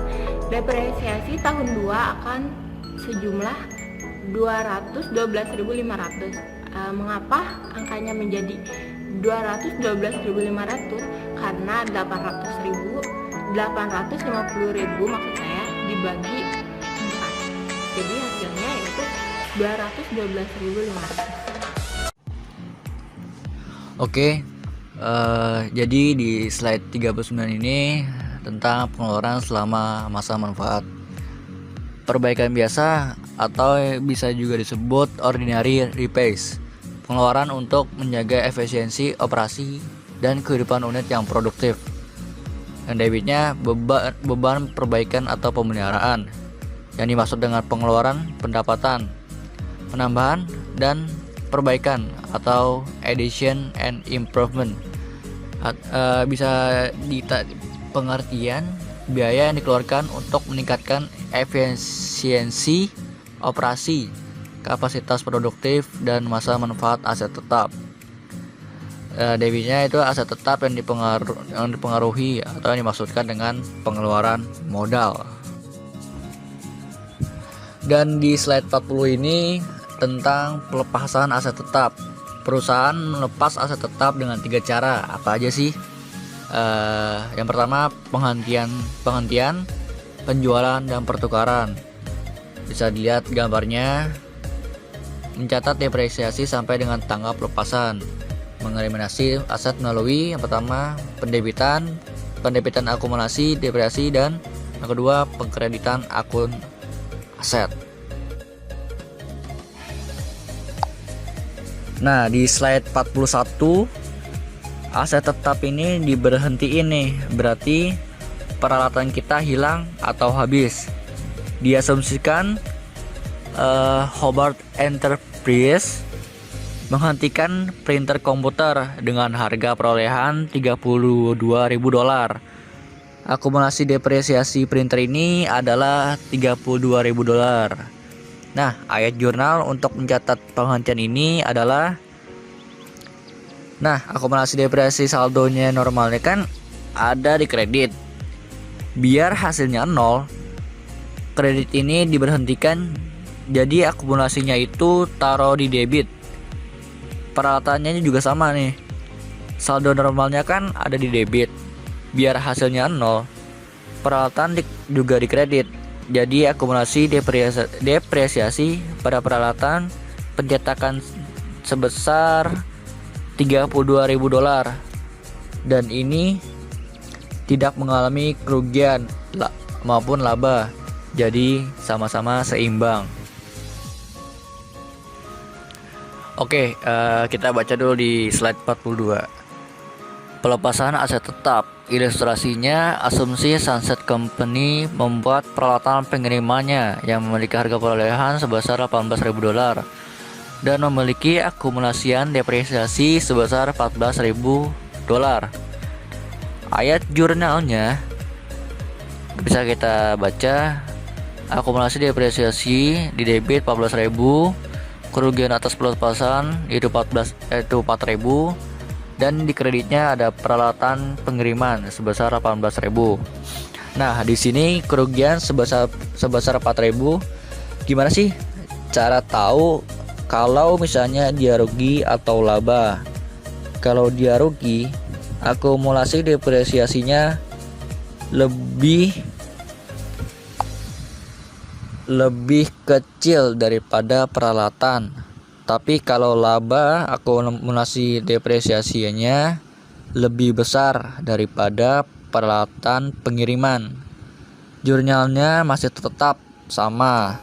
Depresiasi tahun 2 akan sejumlah 212.500. Mengapa angkanya menjadi 212.500? Karena 850.000 maksud saya dibagi 4. Jadi hasilnya itu 212.500. Oke, jadi di slide 39 ini tentang pengeluaran selama masa manfaat. Perbaikan biasa atau bisa juga disebut ordinary repairs, pengeluaran untuk menjaga efisiensi operasi dan kehidupan unit yang produktif. Dan debitnya beban perbaikan atau pemeliharaan, yang dimaksud dengan pengeluaran pendapatan, penambahan dan perbaikan atau addition and improvement. Bisa pengertian biaya yang dikeluarkan untuk meningkatkan efisiensi operasi, kapasitas produktif dan masa manfaat aset tetap. Debitnya itu aset tetap yang dipengaruhi atau yang dimaksudkan dengan pengeluaran modal. Dan di slide 40 ini tentang pelepasan aset tetap. Perusahaan melepas aset tetap dengan 3 cara. Apa aja sih? Yang pertama penghentian, penjualan dan pertukaran. Bisa dilihat gambarnya. Mencatat depresiasi sampai dengan tanggal pelepasan. Mengeliminasi aset melalui yang pertama pendebitan akumulasi depresiasi, dan yang kedua pengkreditan akun aset. Nah, di slide 41 aset tetap ini diberhentiin nih, berarti peralatan kita hilang atau habis. Diasumsikan Hobart Enterprise menghentikan printer komputer dengan harga perolehan $32.000. Akumulasi depresiasi printer ini adalah $32.000. Nah, ayat jurnal untuk mencatat penghentian ini adalah akumulasi depresiasi saldonya normalnya kan ada di kredit. Biar hasilnya 0, kredit ini diberhentikan, jadi akumulasinya itu taruh di debit. Peralatannya juga sama nih. Saldo normalnya kan ada di debit. Biar hasilnya 0, peralatan juga di kredit. Jadi akumulasi depresiasi pada peralatan pencetakan sebesar $32.000, dan ini tidak mengalami kerugian maupun laba. Jadi sama-sama seimbang. Oke, kita baca dulu di slide 42. Pelepasan aset tetap. Ilustrasinya, asumsi Sunset Company membuat peralatan pengirimannya yang memiliki harga perolehan sebesar $18.000 dan memiliki akumulasian depresiasi sebesar $14.000. Ayat jurnalnya bisa kita baca, akumulasi depresiasi di debit $14.000, kerugian atas pelepasan itu 4.000, dan di kreditnya ada peralatan pengiriman sebesar 18.000. Nah, di sini kerugian sebesar 4.000. Gimana sih cara tahu kalau misalnya dia rugi atau laba? Kalau dia rugi, akumulasi depresiasinya lebih kecil daripada peralatan. Tapi kalau laba, akumulasi depresiasinya lebih besar daripada peralatan pengiriman. Jurnalnya masih tetap sama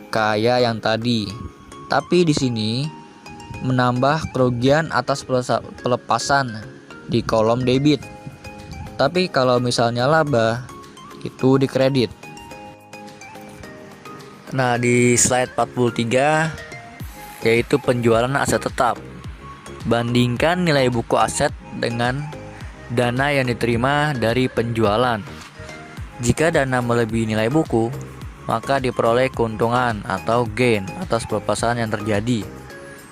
kayak yang tadi. Tapi di sini menambah kerugian atas pelepasan di kolom debit. Tapi kalau misalnya laba, itu di kredit. Nah, di slide 43 yaitu penjualan aset tetap. Bandingkan nilai buku aset dengan dana yang diterima dari penjualan. Jika dana melebihi nilai buku, maka diperoleh keuntungan atau gain atas pelepasan yang terjadi.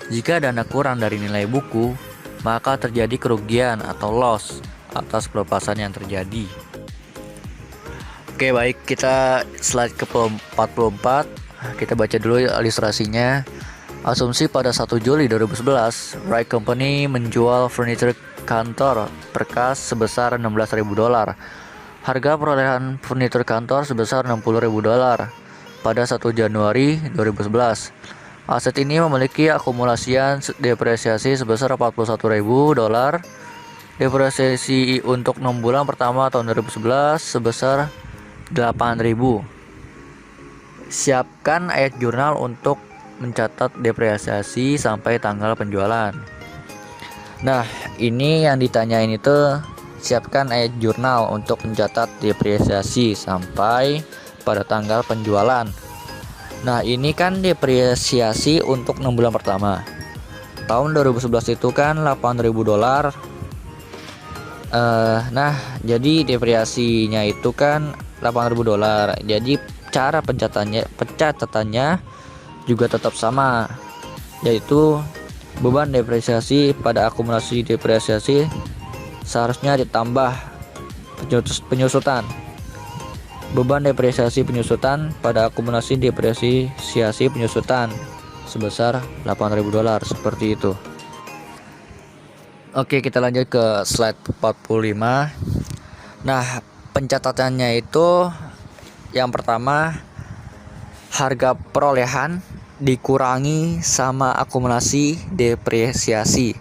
Jika dana kurang dari nilai buku, maka terjadi kerugian atau loss atas pelepasan yang terjadi. Oke, baik, kita slide ke 44. Kita baca dulu ilustrasinya. Asumsi pada 1 Juli 2011, Wright Company menjual furniture kantor berkas sebesar $16.000. Harga perolehan furniture kantor sebesar $60.000 pada 1 Januari 2011. Aset ini memiliki akumulasian depresiasi sebesar $41.000. Depresiasi untuk 6 bulan pertama tahun 2011 sebesar $8.000. Siapkan ayat jurnal untuk mencatat depresiasi sampai tanggal penjualan. Nah, ini yang ditanyain itu, siapkan ayat jurnal untuk mencatat depresiasi sampai pada tanggal penjualan. Nah, ini kan depresiasi untuk 6 bulan pertama. Tahun 2011 itu kan $8.000. Nah, jadi depresiasinya itu kan $8.000. Jadi cara pencatatannya juga tetap sama, yaitu beban depresiasi pada akumulasi depresiasi seharusnya ditambah penyusutan. Beban depresiasi penyusutan pada akumulasi depresiasi penyusutan sebesar $8.000, seperti itu. Oke, kita lanjut ke slide 45. Nah, pencatatannya itu yang pertama, harga perolehan dikurangi sama akumulasi depresiasi.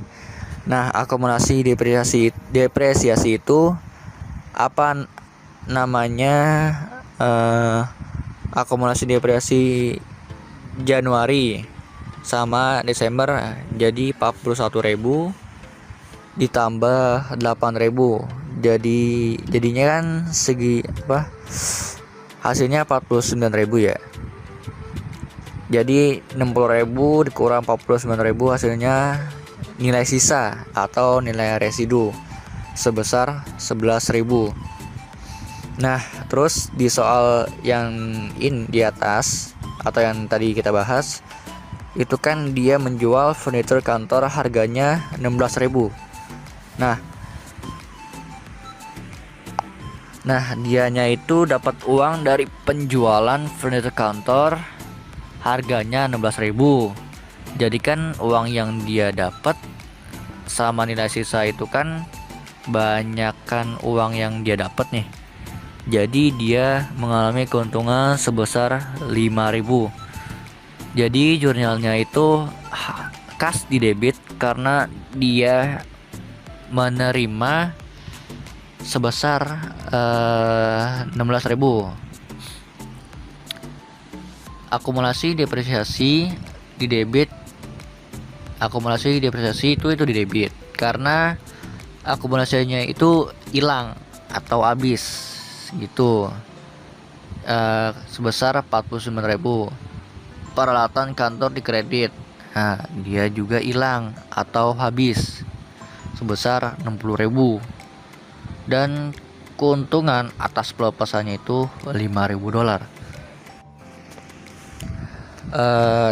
Nah, akumulasi depresiasi itu apa namanya? Akumulasi depresiasi Januari sama Desember, jadi 41.000 ditambah 8.000, jadinya kan hasilnya 49.000 ya. Jadi 60.000 dikurang 49.000 hasilnya nilai sisa atau nilai residu sebesar 11.000. Nah, terus di soal yang di atas atau yang tadi kita bahas, itu kan dia menjual furnitur kantor harganya 16.000. Nah, dianya itu dapat uang dari penjualan furnitur kantor harganya 16.000. Jadi kan uang yang dia dapat sama nilai sisa itu kan banyakkan uang yang dia dapat nih. Jadi dia mengalami keuntungan sebesar 5.000. Jadi jurnalnya itu kas di debit karena dia menerima sebesar 16.000. Akumulasi depresiasi di debit. Akumulasi depresiasi itu di debit karena akumulasinya itu hilang atau habis gitu. Sebesar 49.000. Peralatan kantor di kredit. Nah, dia juga hilang atau habis sebesar 60.000. Dan keuntungan atas pelepasannya itu $5.000.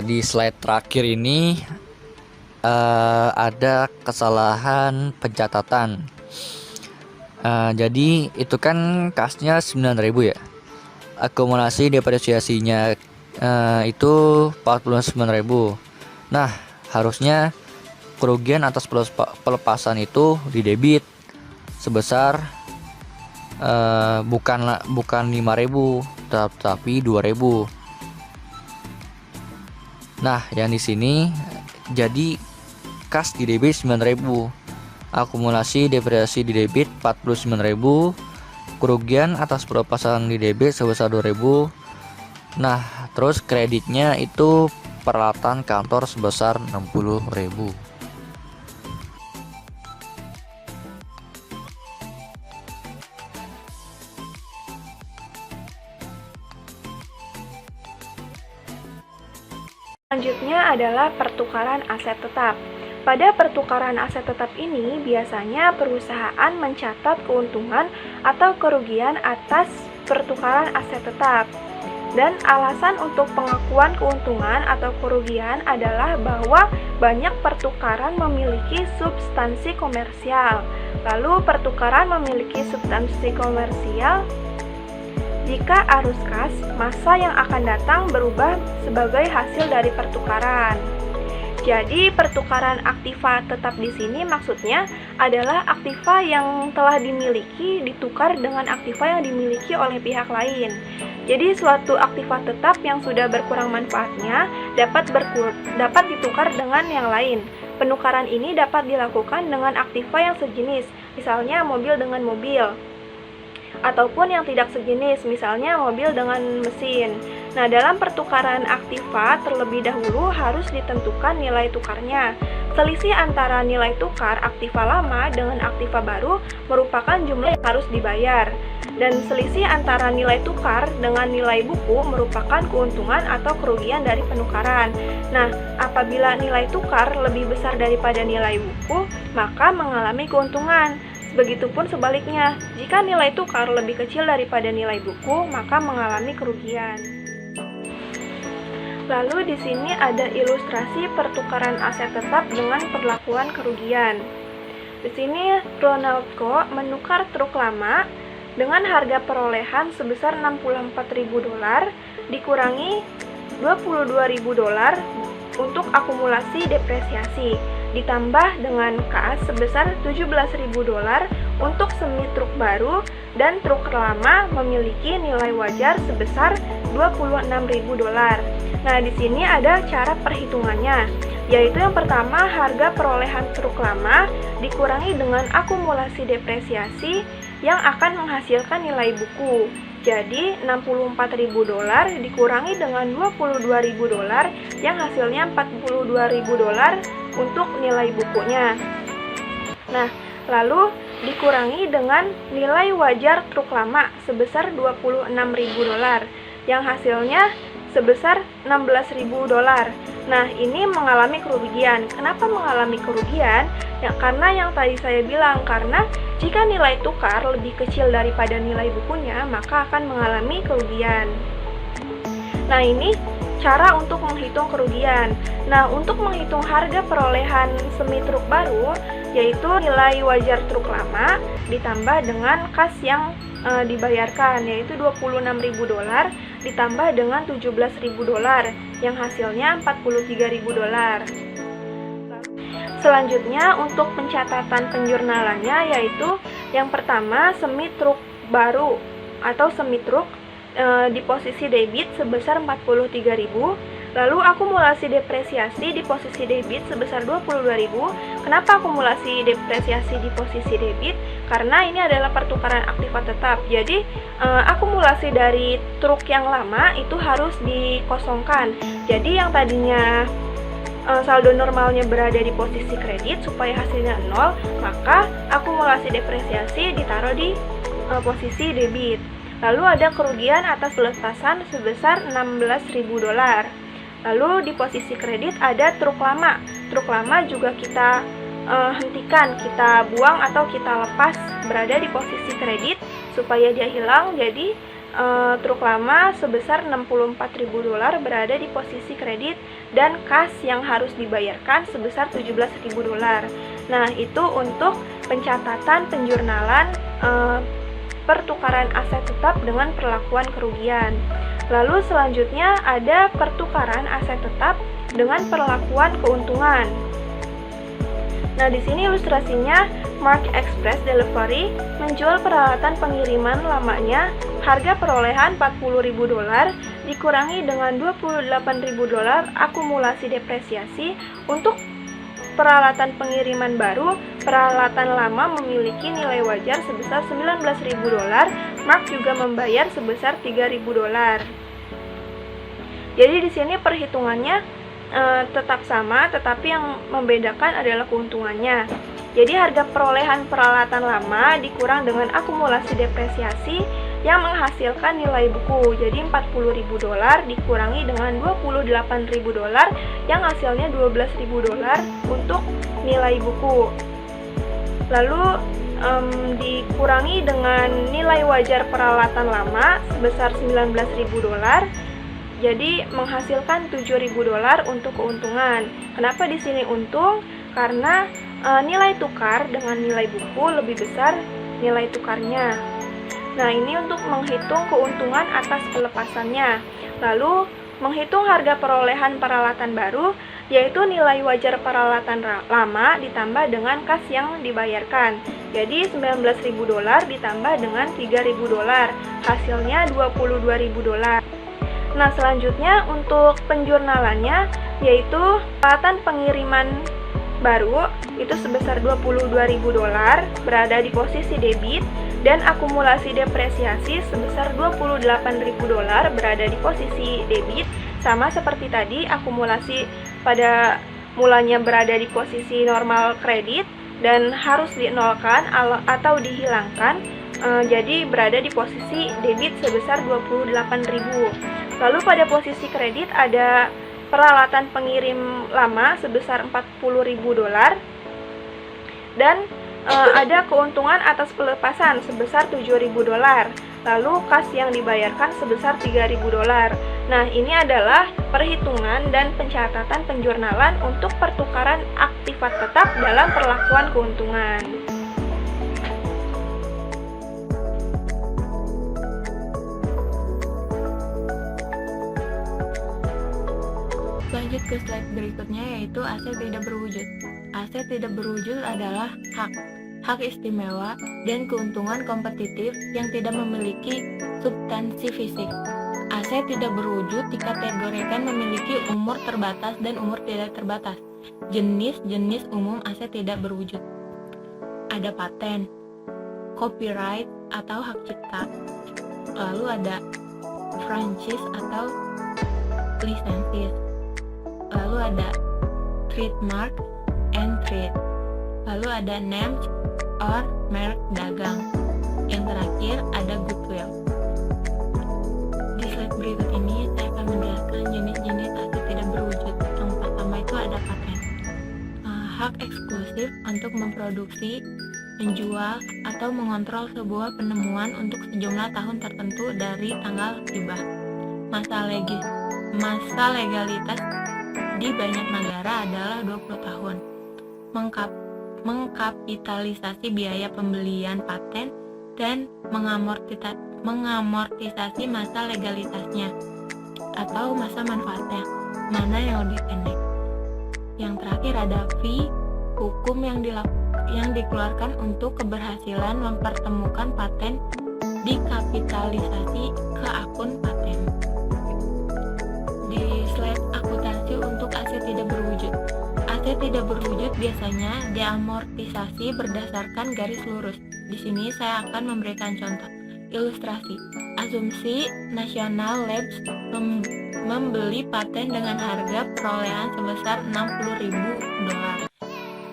Di slide terakhir ini ada kesalahan pencatatan. Jadi itu kan kasnya 9.000 ya. Akumulasi depresiasinya itu 49.000. Nah, harusnya kerugian atas pelepasan itu di debit sebesar bukan 5.000 tapi 2.000. Nah, yang di sini jadi kas di debit 9.000, akumulasi depresiasi di debit 49.000, kerugian atas pelepasan di debit sebesar 2.000. Nah, terus kreditnya itu peralatan kantor sebesar 60.000. Selanjutnya adalah pertukaran aset tetap. Pada pertukaran aset tetap ini, biasanya perusahaan mencatat keuntungan atau kerugian atas pertukaran aset tetap. Dan alasan untuk pengakuan keuntungan atau kerugian adalah bahwa banyak pertukaran memiliki substansi komersial. Lalu pertukaran memiliki substansi komersial jika arus kas masa yang akan datang berubah sebagai hasil dari pertukaran. Jadi pertukaran aktiva tetap di sini maksudnya adalah aktiva yang telah dimiliki ditukar dengan aktiva yang dimiliki oleh pihak lain. Jadi suatu aktiva tetap yang sudah berkurang manfaatnya dapat ditukar dengan yang lain. Penukaran ini dapat dilakukan dengan aktiva yang sejenis, misalnya mobil dengan mobil, ataupun yang tidak sejenis, misalnya mobil dengan mesin. Nah, dalam pertukaran aktiva terlebih dahulu harus ditentukan nilai tukarnya. Selisih antara nilai tukar aktiva lama dengan aktiva baru merupakan jumlah yang harus dibayar. Dan selisih antara nilai tukar dengan nilai buku merupakan keuntungan atau kerugian dari penukaran. Nah, apabila nilai tukar lebih besar daripada nilai buku, maka mengalami keuntungan. Begitupun sebaliknya, jika nilai tukar lebih kecil daripada nilai buku, maka mengalami kerugian. Lalu di sini ada ilustrasi pertukaran aset tetap dengan perlakuan kerugian. Di sini Ronaldco menukar truk lama dengan harga perolehan sebesar $64.000 dikurangi $22.000 untuk akumulasi depresiasi, ditambah dengan kas sebesar $17.000 untuk semi truk baru, dan truk lama memiliki nilai wajar sebesar $26.000. Nah, di sini ada cara perhitungannya, yaitu yang pertama harga perolehan truk lama dikurangi dengan akumulasi depresiasi yang akan menghasilkan nilai buku. Jadi $64.000 dikurangi dengan $22.000 yang hasilnya $42.000 untuk nilai bukunya. Nah, lalu dikurangi dengan nilai wajar truk lama sebesar $26.000 yang hasilnya sebesar $16.000. Nah, ini mengalami kerugian. Kenapa mengalami kerugian? Ya, karena yang tadi saya bilang, karena jika nilai tukar lebih kecil daripada nilai bukunya, maka akan mengalami kerugian. Nah, ini cara untuk menghitung kerugian. Nah, untuk menghitung harga perolehan semi truk baru, yaitu nilai wajar truk lama ditambah dengan kas yang dibayarkan, yaitu $26.000 ditambah dengan $17.000 yang hasilnya $43.000. Selanjutnya untuk pencatatan penjurnalannya, yaitu yang pertama semi truk baru atau semi truk di posisi debit sebesar $43.000. Lalu akumulasi depresiasi di posisi debit sebesar $22.000. Kenapa akumulasi depresiasi di posisi debit? Karena ini adalah pertukaran aktiva tetap. Jadi akumulasi dari truk yang lama itu harus dikosongkan. Jadi yang tadinya saldo normalnya berada di posisi kredit supaya hasilnya 0, maka akumulasi depresiasi ditaruh di posisi debit. Lalu ada kerugian atas pelepasan sebesar $16.000. Lalu di posisi kredit ada truk lama. Truk lama juga kita hentikan, kita buang atau kita lepas berada di posisi kredit supaya dia hilang. Jadi truk lama sebesar $64.000 berada di posisi kredit dan kas yang harus dibayarkan sebesar $17.000. Nah, itu untuk pencatatan penjurnalan pertukaran aset tetap dengan perlakuan kerugian. Lalu selanjutnya ada pertukaran aset tetap dengan perlakuan keuntungan. Nah, di sini ilustrasinya Mark Express Delivery menjual peralatan pengiriman lamanya harga perolehan $40.000 dikurangi dengan $28.000 akumulasi depresiasi. Untuk peralatan pengiriman baru, peralatan lama memiliki nilai wajar sebesar $19.000. Mark juga membayar sebesar $3.000. Jadi di sini perhitungannya tetap sama, tetapi yang membedakan adalah keuntungannya. Jadi harga perolehan peralatan lama dikurang dengan akumulasi depresiasi yang menghasilkan nilai buku. Jadi $40.000 dikurangi dengan $28.000 yang hasilnya $12.000 untuk nilai buku. Lalu dikurangi dengan nilai wajar peralatan lama sebesar $19.000. Jadi menghasilkan $7.000 untuk keuntungan. Kenapa di sini untung? Karena nilai tukar dengan nilai buku lebih besar nilai tukarnya. Nah, ini untuk menghitung keuntungan atas pelepasannya. Lalu menghitung harga perolehan peralatan baru, yaitu nilai wajar peralatan lama ditambah dengan kas yang dibayarkan. Jadi $19.000 ditambah dengan $3.000, hasilnya $22.000. Nah, selanjutnya untuk penjurnalannya, yaitu peralatan pengiriman baru itu sebesar $22.000 berada di posisi debit dan akumulasi depresiasi sebesar $28.000 berada di posisi debit. Sama seperti tadi, akumulasi pada mulanya berada di posisi normal kredit dan harus dinolkan atau dihilangkan, jadi berada di posisi debit sebesar $28.000. Lalu pada posisi kredit ada peralatan pengirim lama sebesar $40.000 dan ada keuntungan atas pelepasan sebesar $7.000. Lalu kas yang dibayarkan sebesar $3.000. Nah, ini adalah perhitungan dan pencatatan penjurnalan untuk pertukaran aktiva tetap dalam perlakuan keuntungan. Lanjut ke slide berikutnya, yaitu aset tidak berwujud. Aset tidak berwujud adalah hak istimewa dan keuntungan kompetitif yang tidak memiliki substansi fisik. Aset tidak berwujud dikategorikan memiliki umur terbatas dan umur tidak terbatas. Jenis-jenis umum aset tidak berwujud. Ada paten, copyright atau hak cipta. Lalu ada franchise atau lisensi. Lalu ada trademark and trade. Lalu ada names or merek dagang. Yang terakhir ada goodwill. Di slide berikut ini saya akan menjelaskan hak eksklusif untuk memproduksi, menjual, atau mengontrol sebuah penemuan untuk sejumlah tahun tertentu dari tanggal hibah. Masa legalitas di banyak negara adalah 20 tahun. Mengkapitalisasi biaya pembelian paten dan mengamortisasi masa legalitasnya atau masa manfaatnya, mana yang lebih pendek. Yang terakhir ada fee, hukum yang dikeluarkan untuk keberhasilan mempertemukan paten dikapitalisasi ke akun paten. Di slide akuntansi untuk aset tidak berwujud. Aset tidak berwujud biasanya diamortisasi berdasarkan garis lurus. Di sini saya akan memberikan contoh. Ilustrasi. Asumsi National Labs membeli paten dengan harga perolehan sebesar $60.000.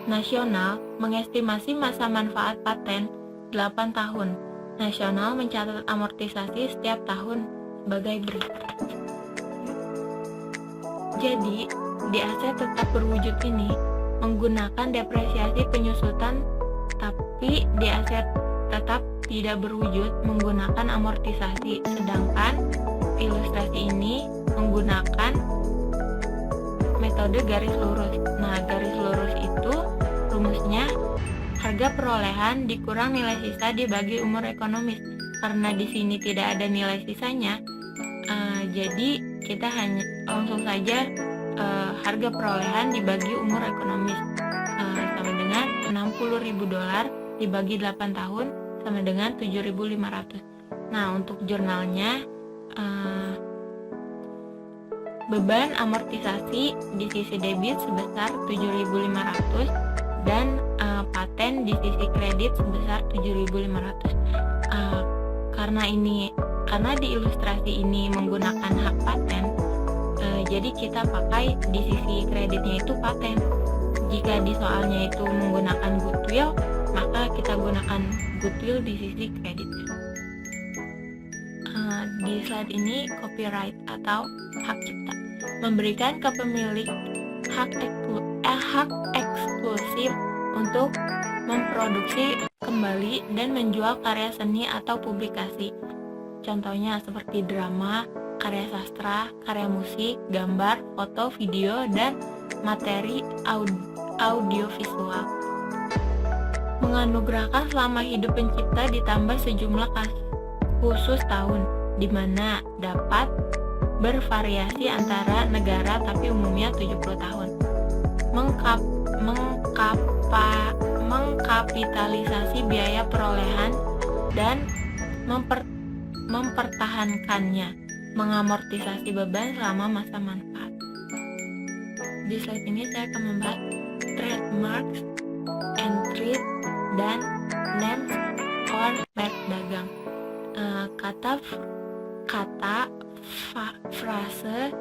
Nasional mengestimasi masa manfaat paten 8 tahun. Nasional mencatat amortisasi setiap tahun sebagai berikut. Jadi, di aset tetap berwujud ini menggunakan depresiasi penyusutan, tapi di aset tetap tidak berwujud menggunakan amortisasi, sedangkan ilustrasi ini menggunakan metode garis lurus. Nah, garis lurus itu rumusnya harga perolehan dikurang nilai sisa dibagi umur ekonomis. Karena di sini tidak ada nilai sisanya, jadi kita hanya langsung saja harga perolehan dibagi umur ekonomis sama dengan $60.000 dibagi 8 tahun sama dengan 7.500. Nah, untuk jurnalnya beban amortisasi di sisi debit sebesar 7.500 dan paten di sisi kredit sebesar 7.500. Karena di ilustrasi ini menggunakan hak paten, jadi kita pakai di sisi kreditnya itu paten. Jika di soalnya itu menggunakan goodwill, maka kita gunakan goodwill di sisi kredit. Di slide ini copyright atau hak cipta memberikan ke pemilik hak eksklusif untuk memproduksi kembali dan menjual karya seni atau publikasi. Contohnya seperti drama, karya sastra, karya musik, gambar, foto, video, dan materi audiovisual. Menganugerahkan selama hidup pencipta ditambah sejumlah khusus tahun, di mana dapat bervariasi antara negara tapi umumnya 70 tahun. Mengkapitalisasi biaya perolehan dan mempertahankannya, mengamortisasi beban selama masa manfaat. Di slide ini saya akan membahas trademarks, entry, dan names or merek dagang. Kata, frase,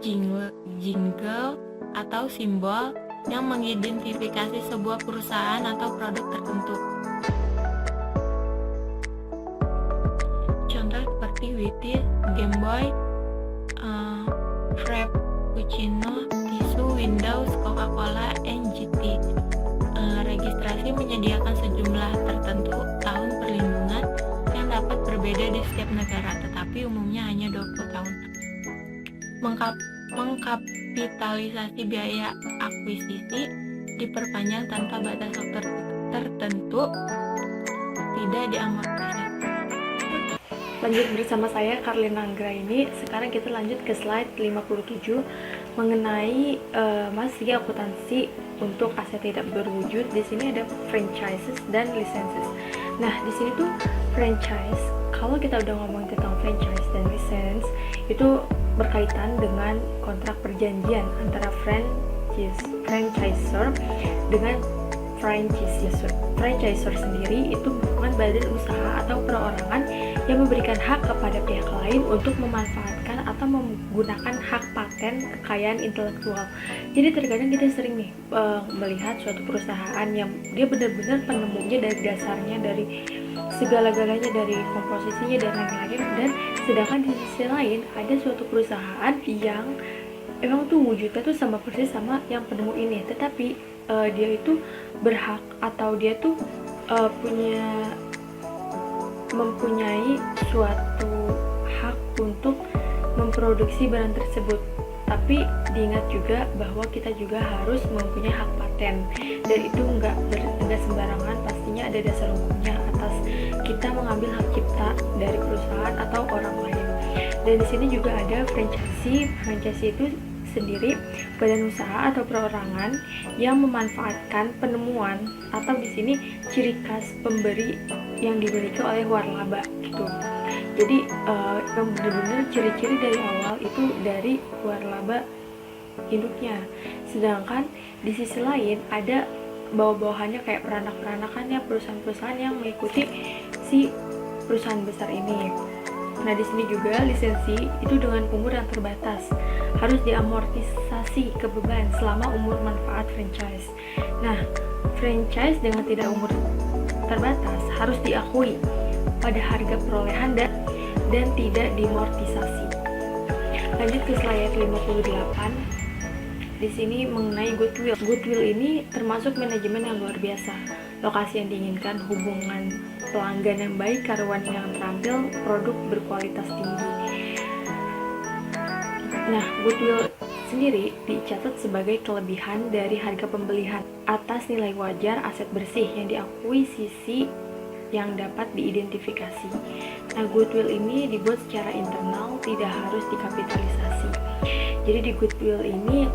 jingle, atau simbol yang mengidentifikasi sebuah perusahaan atau produk tertentu. Contoh seperti Wheaties, Game Boy, Frappuccino, tisu, Windows, Coca-Cola, NGT. Registrasi menyediakan sejumlah tertentu tahun perlindungan yang dapat berbeda di setiap negara, tetapi umumnya hanya 20 tahun. Mengkapitalisasi biaya akuisisi diperpanjang tanpa batas waktu tertentu, tidak diamortisasi. Lanjut bersama saya Karlina Anggraini. Sekarang kita lanjut ke slide 57 mengenai masih akuntansi untuk aset tidak berwujud. Di sini ada franchises dan lisenses. Nah, di sini tuh franchise, kalau kita udah ngomongin tentang franchise dan license, itu berkaitan dengan kontrak perjanjian antara franchisor dengan franchisor. Franchisor sendiri itu merupakan badan usaha atau perorangan yang memberikan hak kepada pihak lain untuk memanfaatkan atau menggunakan hak paten kekayaan intelektual. Jadi terkadang kita sering nih melihat suatu perusahaan yang dia benar-benar penemunya dari dasarnya, dari segala-galanya, dari komposisinya dan lain-lain, dan sedangkan di sisi lain ada suatu perusahaan yang emang tuh wujudnya tuh sama persis sama yang penemu ini, tetapi dia itu berhak atau dia tuh mempunyai suatu hak untuk memproduksi barang tersebut. Tapi diingat juga bahwa kita juga harus mempunyai hak paten, dan itu nggak sembarangan, pastinya ada dasar hukumnya atas kita mengambil hak cipta dari perusahaan atau orang lain. Dan di sini juga ada franchisee. Franchisee itu sendiri badan usaha atau perorangan yang memanfaatkan penemuan atau di sini ciri khas pemberi yang dimiliki oleh warlaba gitu. Jadi yang benar-benar ciri-ciri dari awal itu dari warlaba induknya. Sedangkan di sisi lain ada bawah-bawahannya kayak peranak-peranakannya, perusahaan-perusahaan yang mengikuti si perusahaan besar ini. Nah, di sini juga lisensi itu dengan umur yang terbatas harus diamortisasi ke beban selama umur manfaat franchise. Nah, franchise dengan tidak umur terbatas harus diakui pada harga perolehan dan tidak dimortisasi. Lanjut ke slide 58. Di sini mengenai goodwill. Goodwill ini termasuk manajemen yang luar biasa. Lokasi yang diinginkan, hubungan pelanggan yang baik, karyawan yang terampil, produk berkualitas tinggi. Nah, goodwill sendiri dicatat sebagai kelebihan dari harga pembelian atas nilai wajar aset bersih yang diakui sisi yang dapat diidentifikasi. Nah, goodwill ini dibuat secara internal, tidak harus dikapitalisasi. Jadi di goodwill ini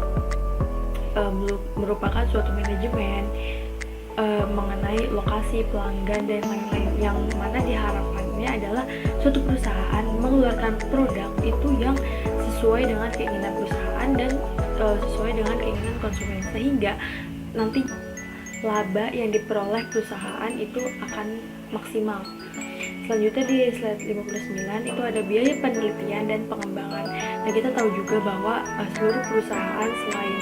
merupakan suatu manajemen mengenai lokasi pelanggan dan lain-lain, yang mana diharapkannya adalah suatu perusahaan mengeluarkan produk itu yang sesuai dengan keinginan perusahaan dan sesuai dengan keinginan konsumen, sehingga nanti laba yang diperoleh perusahaan itu akan maksimal. Selanjutnya di slide 59 itu ada biaya penelitian dan pengembangan. Nah, kita tahu juga bahwa seluruh perusahaan selain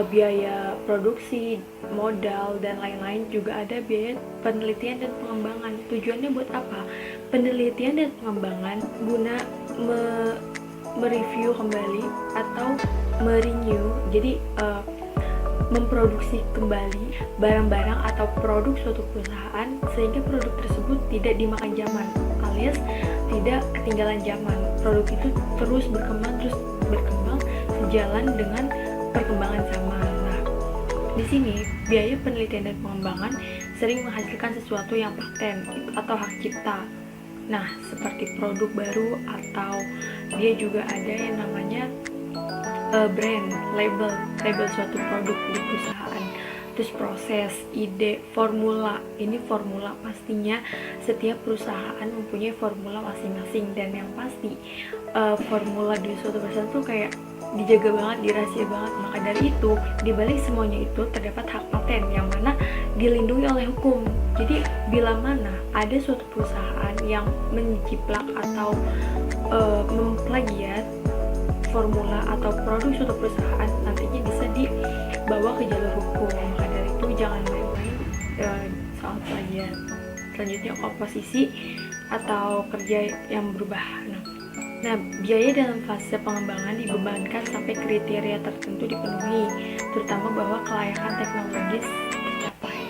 biaya produksi, modal, dan lain-lain juga ada biaya penelitian dan pengembangan. Tujuannya buat apa? Penelitian dan pengembangan guna mereview kembali atau merenew, jadi memproduksi kembali barang-barang atau produk suatu perusahaan sehingga produk tersebut tidak dimakan zaman, alias tidak ketinggalan zaman. Produk itu terus berkembang sejalan dengan perkembangan zaman. Nah, di sini biaya penelitian dan pengembangan sering menghasilkan sesuatu yang paten atau hak cipta. Nah, seperti produk baru, atau dia juga ada yang namanya brand, label suatu produk di perusahaan. Terus proses, ide, formula. Ini formula, pastinya setiap perusahaan mempunyai formula masing-masing, dan yang pasti formula di suatu perusahaan tuh kayak dijaga banget, dirahasia banget. Maka dari itu, dibalik semuanya itu terdapat hak paten yang mana dilindungi oleh hukum. Jadi bila mana ada suatu perusahaan yang menjiplak atau memplagiat formula atau produk suatu perusahaan, nantinya bisa dibawa ke jalur hukum. Maka dari itu jangan main-main soal plagiat. Selanjutnya komposisi atau kerja yang berubah. Nah, biaya dalam fase pengembangan dibebankan sampai kriteria tertentu dipenuhi, terutama bahwa kelayakan teknologis tercapai.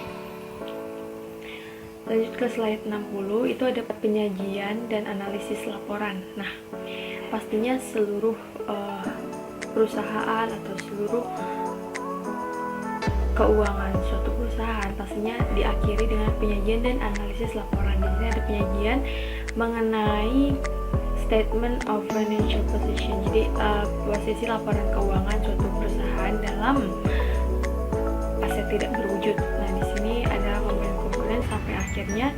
Lanjut ke slide 60, itu ada penyajian dan analisis laporan. Nah, pastinya seluruh perusahaan atau seluruh keuangan suatu perusahaan pastinya diakhiri dengan penyajian dan analisis laporan. Di sini ada penyajian mengenai statement of financial position. Jadi posisi laporan keuangan suatu perusahaan dalam aset tidak berwujud. Nah, di sini ada komponen-komponen sampai akhirnya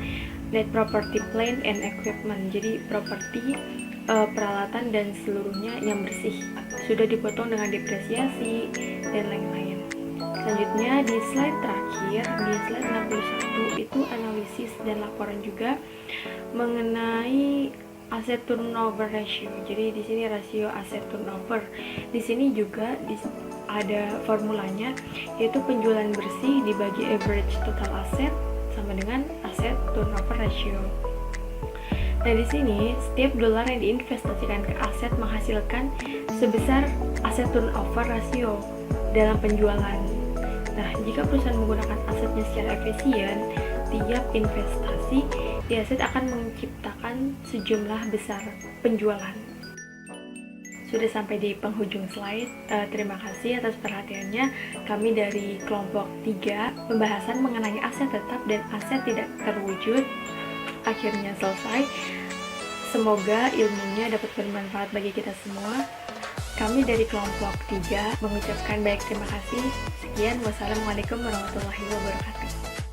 net property, plant and equipment. Jadi properti, peralatan dan seluruhnya yang bersih sudah dipotong dengan depresiasi dan lain-lain. Selanjutnya di slide terakhir, di slide 61 itu analisis dan laporan juga mengenai asset turnover ratio. Jadi di sini rasio asset turnover. Di sini juga ada formulanya, yaitu penjualan bersih dibagi average total asset sama dengan asset turnover ratio. Nah, di sini setiap dolar yang diinvestasikan ke aset menghasilkan sebesar asset turnover ratio dalam penjualan. Nah, jika perusahaan menggunakan asetnya secara efisien, tiap investasi di aset akan menciptakan sejumlah besar penjualan. Sudah sampai di penghujung slide. Terima kasih atas perhatiannya. Kami dari kelompok 3, pembahasan mengenai aset tetap dan aset tidak terwujud akhirnya selesai. Semoga ilmunya dapat bermanfaat bagi kita semua. Kami dari kelompok 3 mengucapkan banyak terima kasih. Sekian, wassalamualaikum warahmatullahi wabarakatuh.